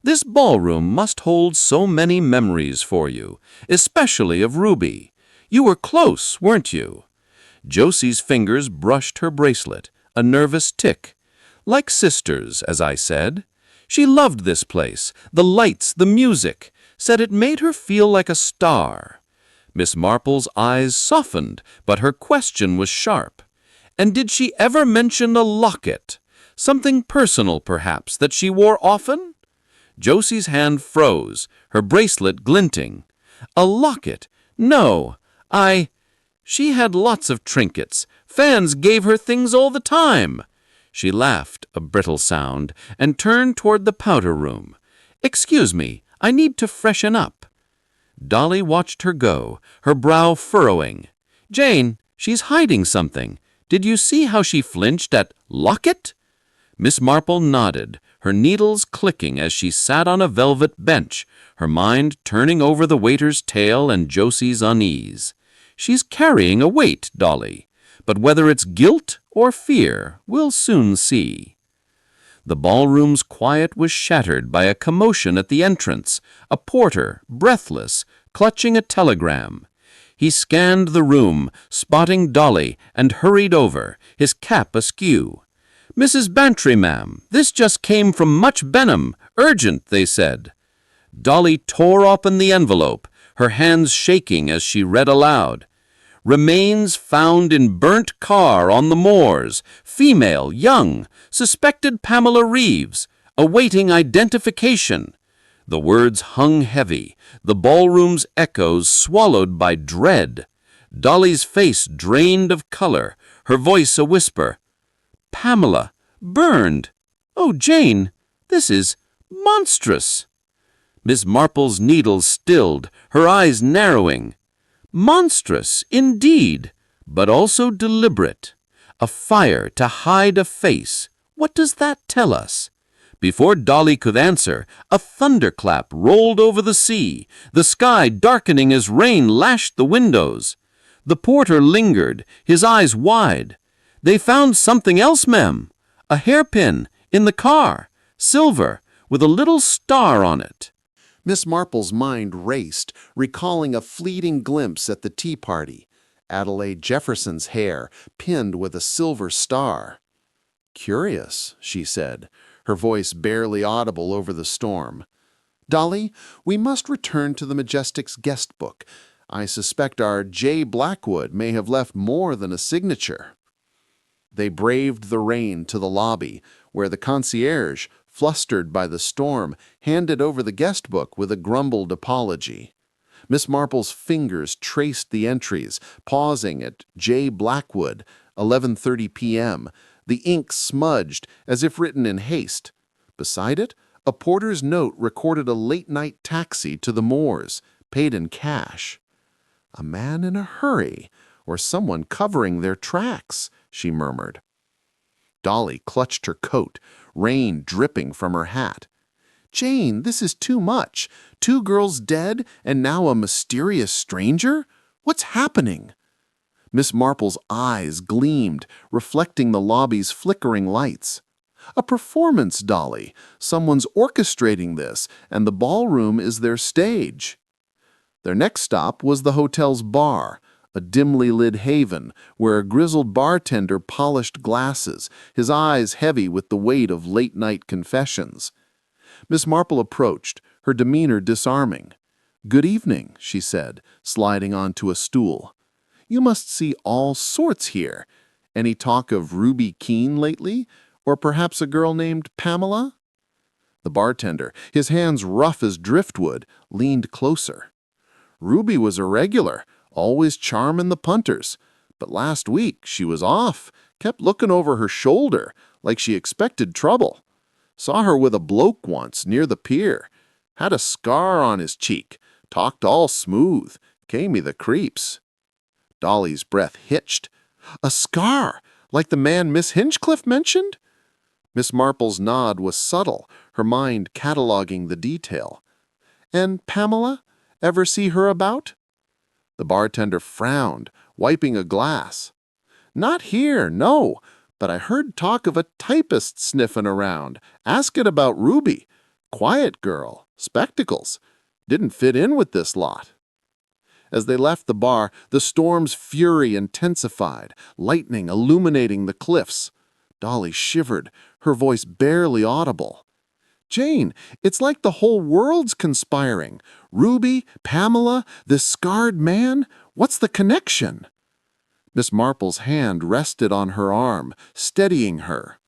This ballroom must hold so many memories for you, especially of Ruby. You were close, weren't you?" Josie's fingers brushed her bracelet, a nervous tick. "Like sisters, as I said. She loved this place, the lights, the music, said it made her feel like a star." Miss Marple's eyes softened, but her question was sharp. "And did she ever mention a locket? Something personal, perhaps, that she wore often?" Josie's hand froze, her bracelet glinting. "A locket? No, She had lots of trinkets. Fans gave her things all the time." She laughed, a brittle sound, and turned toward the powder room. "Excuse me, I need to freshen up." Dolly watched her go, her brow furrowing. "Jane, she's hiding something. Did you see how she flinched at locket?" Miss Marple nodded, her needles clicking as she sat on a velvet bench, her mind turning over the waiter's tale and Josie's unease. "She's carrying a weight, Dolly, but whether it's guilt or fear, we'll soon see." The ballroom's quiet was shattered by a commotion at the entrance, a porter, breathless, clutching a telegram. He scanned the room, spotting Dolly, and hurried over, his cap askew. "Mrs. Bantry, ma'am, this just came from Much Benham. Urgent, they said." Dolly tore open the envelope, her hands shaking as she read aloud. "Remains found in burnt car on the moors. Female, young. Suspected Pamela Reeves. Awaiting identification." The words hung heavy, the ballroom's echoes swallowed by dread. Dolly's face drained of color, her voice a whisper. "Pamela, burned. Oh, Jane, this is monstrous." Miss Marple's needles stilled, her eyes narrowing. "Monstrous, indeed, but also deliberate. A fire to hide a face. What does that tell us? Before Dolly could answer, a thunderclap rolled over the sea, the sky darkening as rain lashed the windows. The porter lingered, his eyes wide. "They found something else, ma'am. A hairpin in the car, silver, with a little star on it." Miss Marple's mind raced, recalling a fleeting glimpse at the tea party. Adelaide Jefferson's hair, pinned with a silver star. "Curious," she said, her voice barely audible over the storm. "Dolly, we must return to the Majestic's guest book. I suspect our J. Blackwood may have left more than a signature." They braved the rain to the lobby, where the concierge, flustered by the storm, handed over the guest book with a grumbled apology. Miss Marple's fingers traced the entries, pausing at J. Blackwood, 11:30 p.m., the ink smudged as if written in haste. Beside it, a porter's note recorded a late-night taxi to the moors, paid in cash. "A man in a hurry, or someone covering their tracks," she murmured. Dolly clutched her coat, rain dripping from her hat. "Jane, this is too much. 2 girls dead, and now a mysterious stranger? What's happening?" Miss Marple's eyes gleamed, reflecting the lobby's flickering lights. "A performance, Dolly. Someone's orchestrating this, and the ballroom is their stage." Their next stop was the hotel's bar, a dimly lit haven where a grizzled bartender polished glasses, his eyes heavy with the weight of late-night confessions. Miss Marple approached, her demeanor disarming. "Good evening," she said, sliding onto a stool. "You must see all sorts here. Any talk of Ruby Keene lately? Or perhaps a girl named Pamela?" The bartender, his hands rough as driftwood, leaned closer. "Ruby was a regular, always charming the punters. But last week she was off, kept looking over her shoulder, like she expected trouble. Saw her with a bloke once near the pier. Had a scar on his cheek, talked all smooth, gave me the creeps." Dolly's breath hitched. "A scar, like the man Miss Hinchcliffe mentioned?" Miss Marple's nod was subtle, her mind cataloging the detail. "And Pamela? Ever see her about?" The bartender frowned, wiping a glass. "Not here, no, but I heard talk of a typist sniffing around. Ask it about Ruby. Quiet girl, spectacles. Didn't fit in with this lot." As they left the bar, the storm's fury intensified, lightning illuminating the cliffs. Dolly shivered, her voice barely audible. "Jane, it's like the whole world's conspiring. Ruby, Pamela, this scarred man. What's the connection?" Miss Marple's hand rested on her arm, steadying her.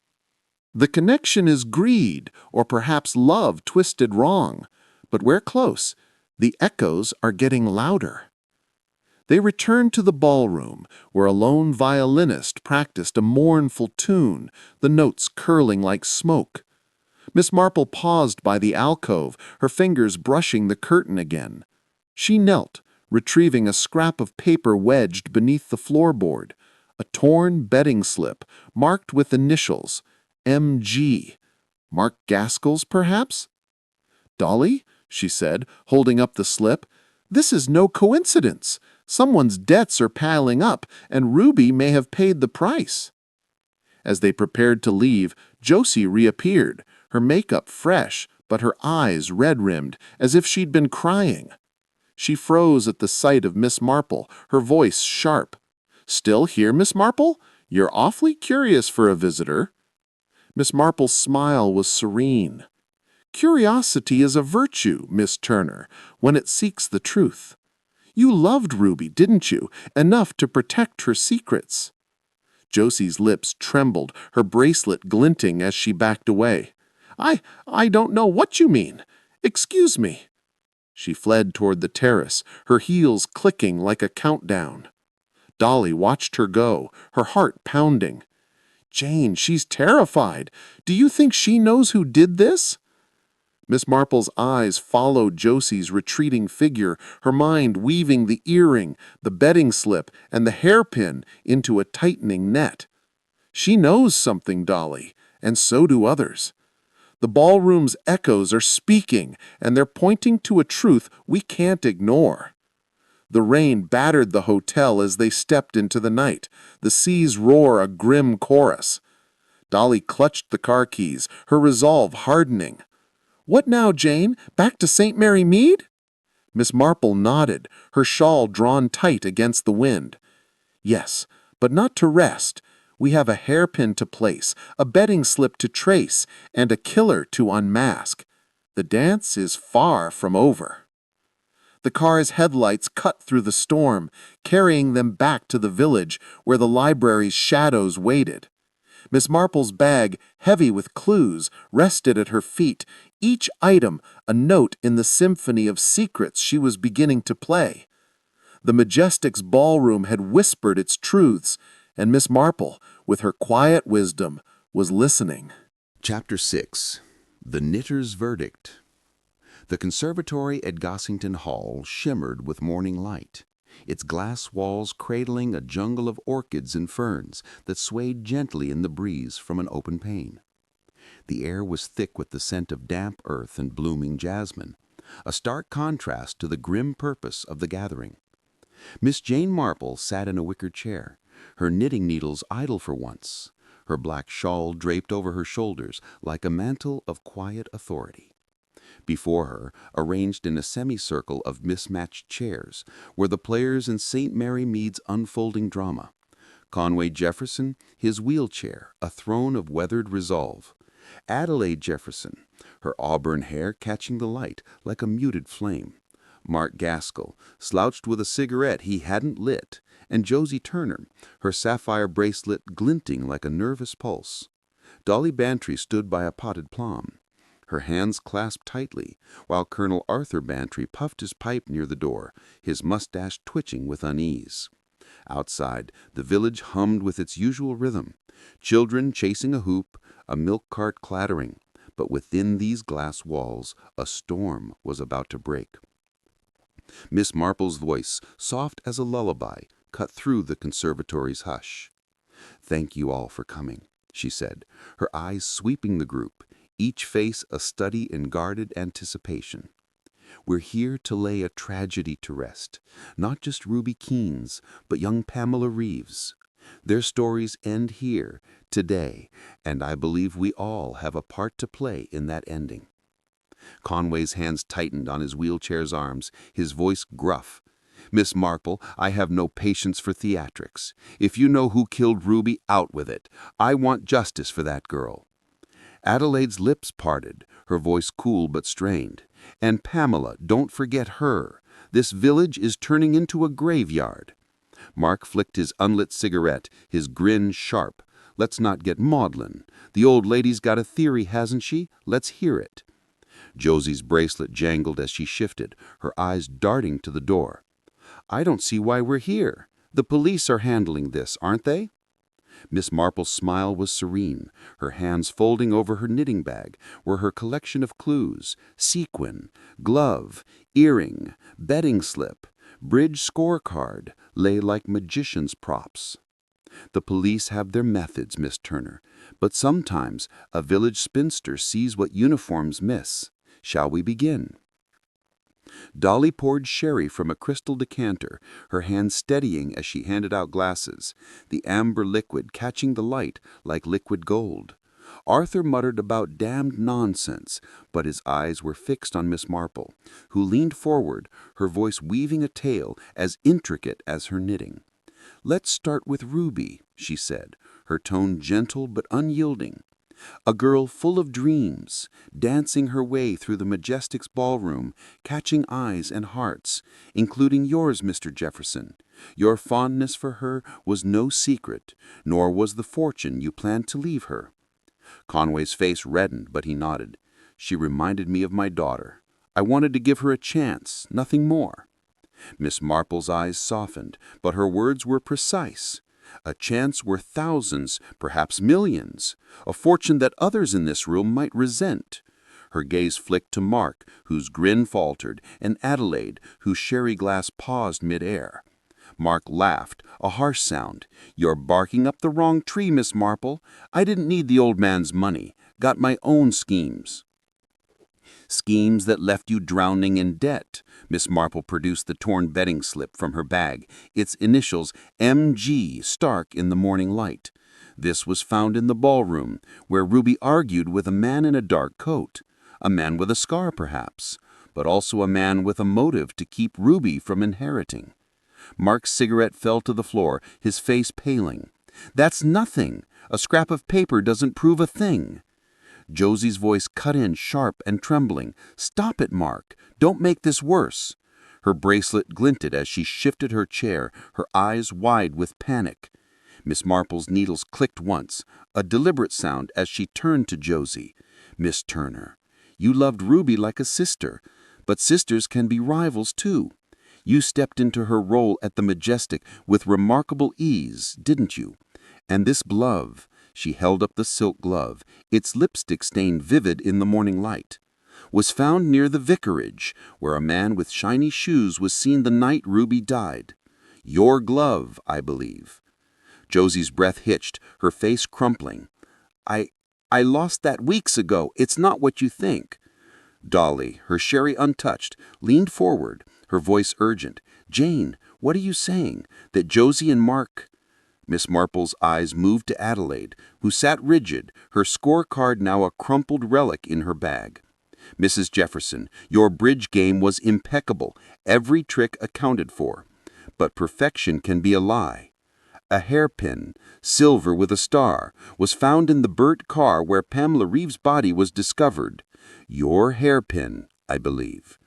"The connection is greed, or perhaps love twisted wrong. But we're close. The echoes are getting louder." They returned to the ballroom, where a lone violinist practiced a mournful tune, the notes curling like smoke. Miss Marple paused by the alcove, her fingers brushing the curtain again. She knelt, retrieving a scrap of paper wedged beneath the floorboard, a torn betting slip marked with initials, M.G. Mark Gaskell's, perhaps? "Dolly," she said, holding up the slip, "this is no coincidence. Someone's debts are piling up, and Ruby may have paid the price." As they prepared to leave, Josie reappeared, her makeup fresh, but her eyes red-rimmed, as if she'd been crying. She froze at the sight of Miss Marple, her voice sharp. "Still here, Miss Marple? You're awfully curious for a visitor." Miss Marple's smile was serene. "Curiosity is a virtue, Miss Turner, when it seeks the truth. You loved Ruby, didn't you, enough to protect her secrets?" Josie's lips trembled, her bracelet glinting as she backed away. I don't know what you mean. Excuse me." She fled toward the terrace, her heels clicking like a countdown. Dolly watched her go, her heart pounding. "Jane, she's terrified. Do you think she knows who did this?" Miss Marple's eyes followed Josie's retreating figure, her mind weaving the earring, the betting slip, and the hairpin into a tightening net. She knows something, Dolly, and so do others. The ballroom's echoes are speaking, and they're pointing to a truth we can't ignore. The rain battered the hotel as they stepped into the night. The seas roar a grim chorus. Dolly clutched the car keys, her resolve hardening. "What now, Jane? Back to St. Mary Mead?" Miss Marple nodded, her shawl drawn tight against the wind. "Yes, but not to rest. We have a hairpin to place, a betting slip to trace, and a killer to unmask. The dance is far from over." The car's headlights cut through the storm, carrying them back to the village where the library's shadows waited. Miss Marple's bag, heavy with clues, rested at her feet, each item a note in the symphony of secrets she was beginning to play. The Majestic's ballroom had whispered its truths, and Miss Marple, with her quiet wisdom, was listening. Chapter 6. The Knitter's Verdict. The conservatory at Gossington Hall shimmered with morning light, its glass walls cradling a jungle of orchids and ferns that swayed gently in the breeze from an open pane. The air was thick with the scent of damp earth and blooming jasmine, a stark contrast to the grim purpose of the gathering. Miss Jane Marple sat in a wicker chair, her knitting needles idle for once, her black shawl draped over her shoulders like a mantle of quiet authority. Before her, arranged in a semicircle of mismatched chairs, were the players in St. Mary Mead's unfolding drama. Conway Jefferson, his wheelchair, a throne of weathered resolve. Adelaide Jefferson, her auburn hair catching the light like a muted flame. Mark Gaskell, slouched with a cigarette he hadn't lit, and Josie Turner, her sapphire bracelet glinting like a nervous pulse. Dolly Bantry stood by a potted plum, her hands clasped tightly, while Colonel Arthur Bantry puffed his pipe near the door, his mustache twitching with unease. Outside, the village hummed with its usual rhythm, children chasing a hoop, a milk cart clattering, but within these glass walls a storm was about to break. Miss Marple's voice, soft as a lullaby, cut through the conservatory's hush. "Thank you all for coming," she said, her eyes sweeping the group, each face a study in guarded anticipation. "We're here to lay a tragedy to rest, not just Ruby Keene's, but young Pamela Reeves. Their stories end here, today, and I believe we all have a part to play in that ending." Conway's hands tightened on his wheelchair's arms, his voice gruff. "Miss Marple, I have no patience for theatrics. If you know who killed Ruby, out with it. I want justice for that girl." Adelaide's lips parted, her voice cool but strained. "And Pamela, don't forget her. This village is turning into a graveyard." Mark flicked his unlit cigarette, his grin sharp. "Let's not get maudlin. The old lady's got a theory, hasn't she? Let's hear it." Josie's bracelet jangled as she shifted, her eyes darting to the door. "I don't see why we're here. The police are handling this, aren't they?" Miss Marple's smile was serene, her hands folding over her knitting bag were her collection of clues, sequin, glove, earring, betting slip, bridge scorecard, lay like magician's props. "The police have their methods, Miss Turner, but sometimes a village spinster sees what uniforms miss. Shall we begin?" Dolly poured sherry from a crystal decanter, her hand steadying as she handed out glasses, the amber liquid catching the light like liquid gold. Arthur muttered about damned nonsense, but his eyes were fixed on Miss Marple, who leaned forward, her voice weaving a tale as intricate as her knitting. "Let's start with Ruby," she said, her tone gentle but unyielding. "A girl full of dreams, dancing her way through the Majestic's ballroom, catching eyes and hearts, including yours, Mr. Jefferson. Your fondness for her was no secret, nor was the fortune you planned to leave her." Conway's face reddened, but he nodded. "She reminded me of my daughter. I wanted to give her a chance, nothing more." Miss Marple's eyes softened, but her words were precise. A chance worth thousands, perhaps millions, a fortune that others in this room might resent. Her gaze flicked to Mark, whose grin faltered, and Adelaide, whose sherry glass paused mid-air. Mark laughed, a harsh sound. "You're barking up the wrong tree, Miss Marple. I didn't need the old man's money. Got my own schemes." "Schemes that left you drowning in debt." Miss Marple produced the torn betting slip from her bag, its initials M.G. stark in the morning light. This was found in the ballroom, where Ruby argued with a man in a dark coat. A man with a scar, perhaps, but also a man with a motive to keep Ruby from inheriting. Mark's cigarette fell to the floor, his face paling. "That's nothing. A scrap of paper doesn't prove a thing." Josie's voice cut in, sharp and trembling. "Stop it, Mark. Don't make this worse." Her bracelet glinted as she shifted her chair, her eyes wide with panic. Miss Marple's needles clicked once, a deliberate sound as she turned to Josie. "Miss Turner, you loved Ruby like a sister, but sisters can be rivals too. You stepped into her role at the Majestic with remarkable ease, didn't you? And this glove," she held up the silk glove, its lipstick stain vivid in the morning light, "was found near the vicarage, where a man with shiny shoes was seen the night Ruby died. Your glove, I believe." Josie's breath hitched, her face crumpling. I lost that weeks ago. It's not what you think." Dolly, her sherry untouched, leaned forward, her voice urgent. "Jane, what are you saying? That Josie and Mark—" Miss Marple's eyes moved to Adelaide, who sat rigid, her scorecard now a crumpled relic in her bag. "Mrs. Jefferson, your bridge game was impeccable, every trick accounted for. But perfection can be a lie. A hairpin, silver with a star, was found in the burnt car where Pamela Reeves' body was discovered. Your hairpin, I believe."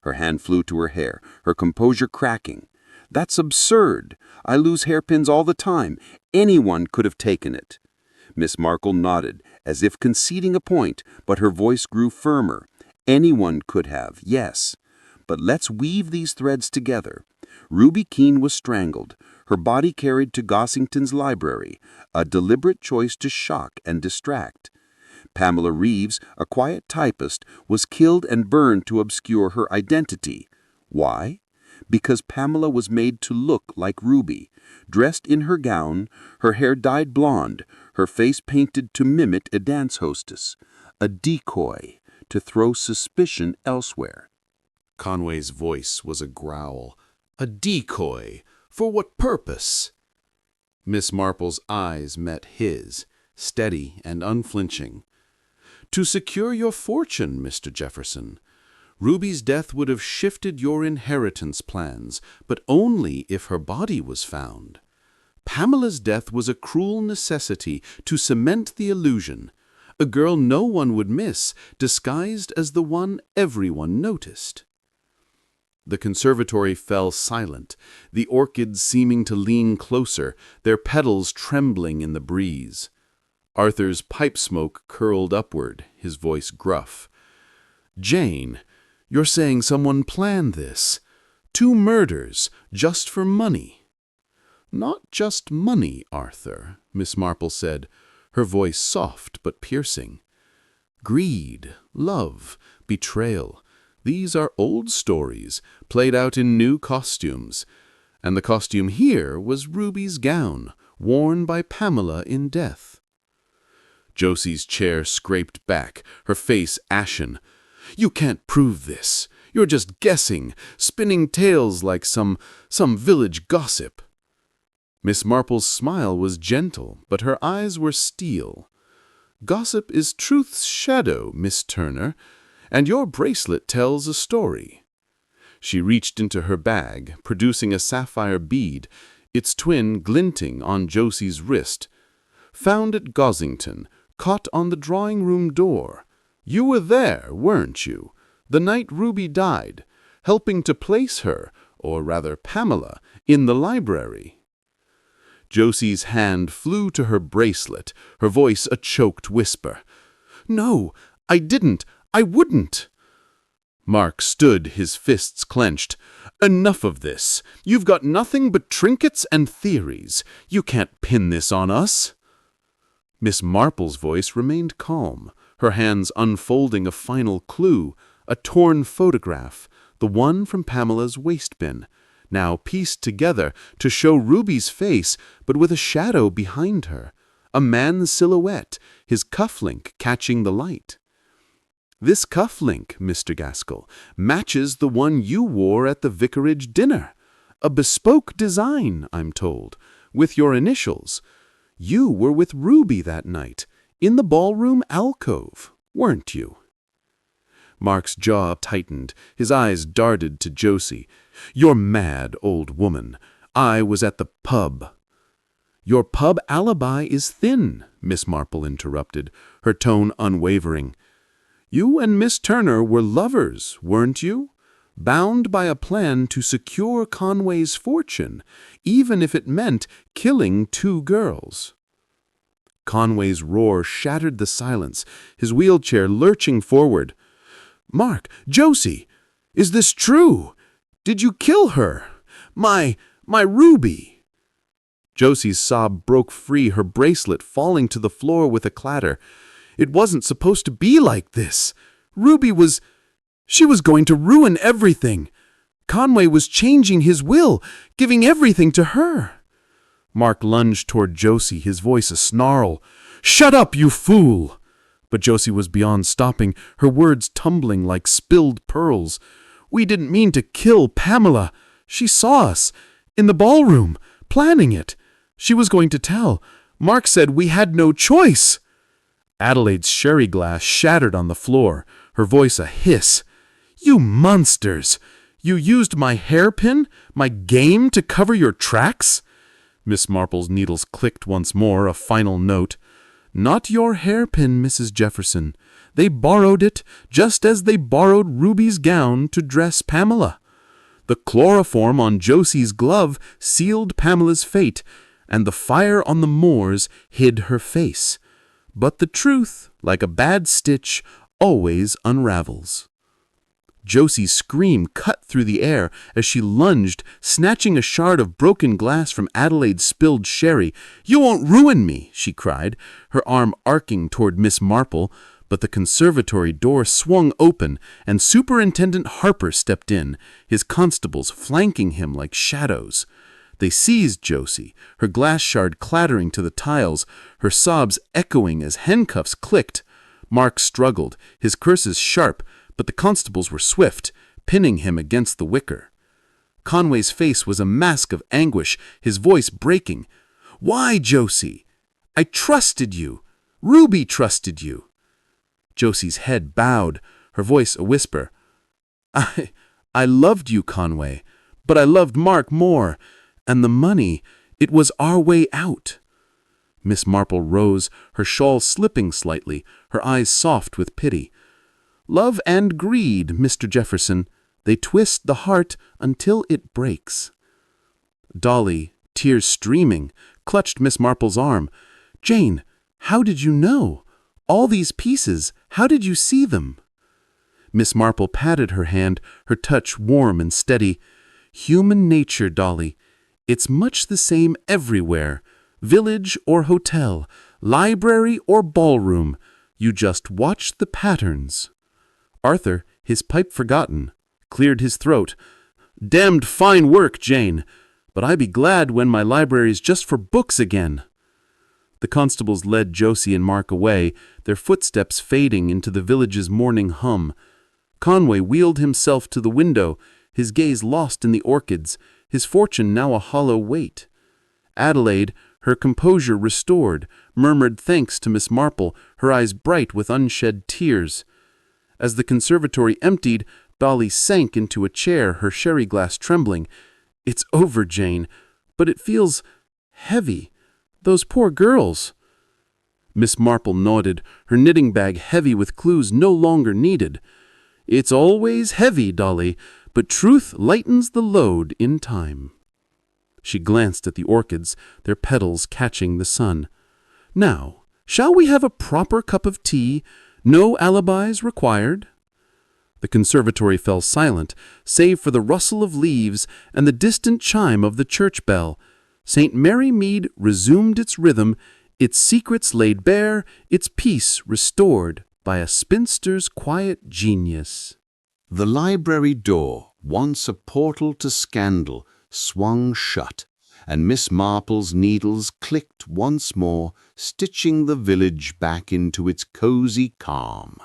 Her hand flew to her hair, her composure cracking. "That's absurd. I lose hairpins all the time. Anyone could have taken it." Miss Marple nodded, as if conceding a point, but her voice grew firmer. "Anyone could have, yes. But let's weave these threads together. Ruby Keene was strangled, her body carried to Gossington's library, a deliberate choice to shock and distract. Pamela Reeves, a quiet typist, was killed and burned to obscure her identity. Why? Because Pamela was made to look like Ruby, dressed in her gown, her hair dyed blonde, her face painted to mimic a dance hostess, a decoy to throw suspicion elsewhere." Conway's voice was a growl. "A decoy? For what purpose?" Miss Marple's eyes met his, steady and unflinching. "To secure your fortune, Mr. Jefferson. Ruby's death would have shifted your inheritance plans, but only if her body was found. Pamela's death was a cruel necessity to cement the illusion, a girl no one would miss, disguised as the one everyone noticed." The conservatory fell silent, the orchids seeming to lean closer, their petals trembling in the breeze. Arthur's pipe smoke curled upward, his voice gruff. "Jane, you're saying someone planned this? 2 murders, just for money?" "Not just money, Arthur," Miss Marple said, her voice soft but piercing. "Greed, love, betrayal. These are old stories, played out in new costumes. And the costume here was Ruby's gown, worn by Pamela in death." Josie's chair scraped back, her face ashen. "You can't prove this. You're just guessing, spinning tales like some village gossip." Miss Marple's smile was gentle, but her eyes were steel. "Gossip is truth's shadow, Miss Turner, and your bracelet tells a story." She reached into her bag, producing a sapphire bead, its twin glinting on Josie's wrist. "Found at Gossington, caught on the drawing-room door. You were there, weren't you, the night Ruby died, helping to place her, or rather Pamela, in the library?" Josie's hand flew to her bracelet, her voice a choked whisper. "No, I didn't. I wouldn't." Mark stood, his fists clenched. "Enough of this. You've got nothing but trinkets and theories. You can't pin this on us." Miss Marple's voice remained calm, her hands unfolding a final clue, a torn photograph, the one from Pamela's waistbin. now pieced together to show Ruby's face, but with a shadow behind her, a man's silhouette, his cufflink catching the light. This cufflink, Mr. Gaskell, matches the one you wore at the vicarage dinner. A bespoke design, I'm told, with your initials. You were with Ruby that night, in the ballroom alcove, weren't you? Mark's jaw tightened. His eyes darted to Josie. You're mad, old woman. I was at the pub. Your pub alibi is thin, Miss Marple interrupted, her tone unwavering. You and Miss Turner were lovers, weren't you? Bound by a plan to secure Conway's fortune, even if it meant killing 2 girls. Conway's roar shattered the silence, his wheelchair lurching forward. Mark, Josie, is this true? Did you kill her? My Ruby! Josie's sob broke free, her bracelet falling to the floor with a clatter. It wasn't supposed to be like this. She was going to ruin everything. Conway was changing his will, giving everything to her. Mark lunged toward Josie, his voice a snarl. Shut up, you fool! But Josie was beyond stopping, her words tumbling like spilled pearls. We didn't mean to kill Pamela. She saw us, in the ballroom, planning it. She was going to tell. Mark said we had no choice. Adelaide's sherry glass shattered on the floor, her voice a hiss. You monsters! You used my hairpin, my game to cover your tracks? Miss Marple's needles clicked once more, a final note. Not your hairpin, Mrs. Jefferson. They borrowed it, just as they borrowed Ruby's gown to dress Pamela. The chloroform on Josie's glove sealed Pamela's fate, and the fire on the moors hid her face. But the truth, like a bad stitch, always unravels. Josie's scream cut through the air as she lunged, snatching a shard of broken glass from Adelaide's spilled sherry. You won't ruin me, she cried, her arm arcing toward Miss Marple, but the conservatory door swung open, and Superintendent Harper stepped in, his constables flanking him like shadows. They seized Josie, her glass shard clattering to the tiles, her sobs echoing as handcuffs clicked. Mark struggled, his curses sharp, but the constables were swift, pinning him against the wicker. Conway's face was a mask of anguish, his voice breaking. Why, Josie? I trusted you. Ruby trusted you. Josie's head bowed, her voice a whisper. I loved you, Conway, but I loved Mark more, and the money, it was our way out. Miss Marple rose, her shawl slipping slightly, her eyes soft with pity. Love and greed, Mr. Jefferson, they twist the heart until it breaks. Dolly, tears streaming, clutched Miss Marple's arm. Jane, how did you know? All these pieces, how did you see them? Miss Marple patted her hand, her touch warm and steady. Human nature, Dolly. It's much the same everywhere. Village or hotel, library or ballroom. You just watch the patterns. Arthur, his pipe forgotten, cleared his throat. Damned fine work, Jane, but I be glad when my library's just for books again. The constables led Josie and Mark away, their footsteps fading into the village's morning hum. Conway wheeled himself to the window, his gaze lost in the orchids, his fortune now a hollow weight. Adelaide, her composure restored, murmured thanks to Miss Marple, her eyes bright with unshed tears. As the conservatory emptied, Dolly sank into a chair, her sherry glass trembling. It's over, Jane, but it feels heavy. Those poor girls. Miss Marple nodded, her knitting bag heavy with clues no longer needed. It's always heavy, Dolly, but truth lightens the load in time. She glanced at the orchids, their petals catching the sun. Now, shall we have a proper cup of tea? No alibis required? The conservatory fell silent, save for the rustle of leaves and the distant chime of the church bell. St. Mary Mead resumed its rhythm, its secrets laid bare, its peace restored by a spinster's quiet genius. The library door, once a portal to scandal, swung shut, and Miss Marple's needles clicked once more, stitching the village back into its cozy calm.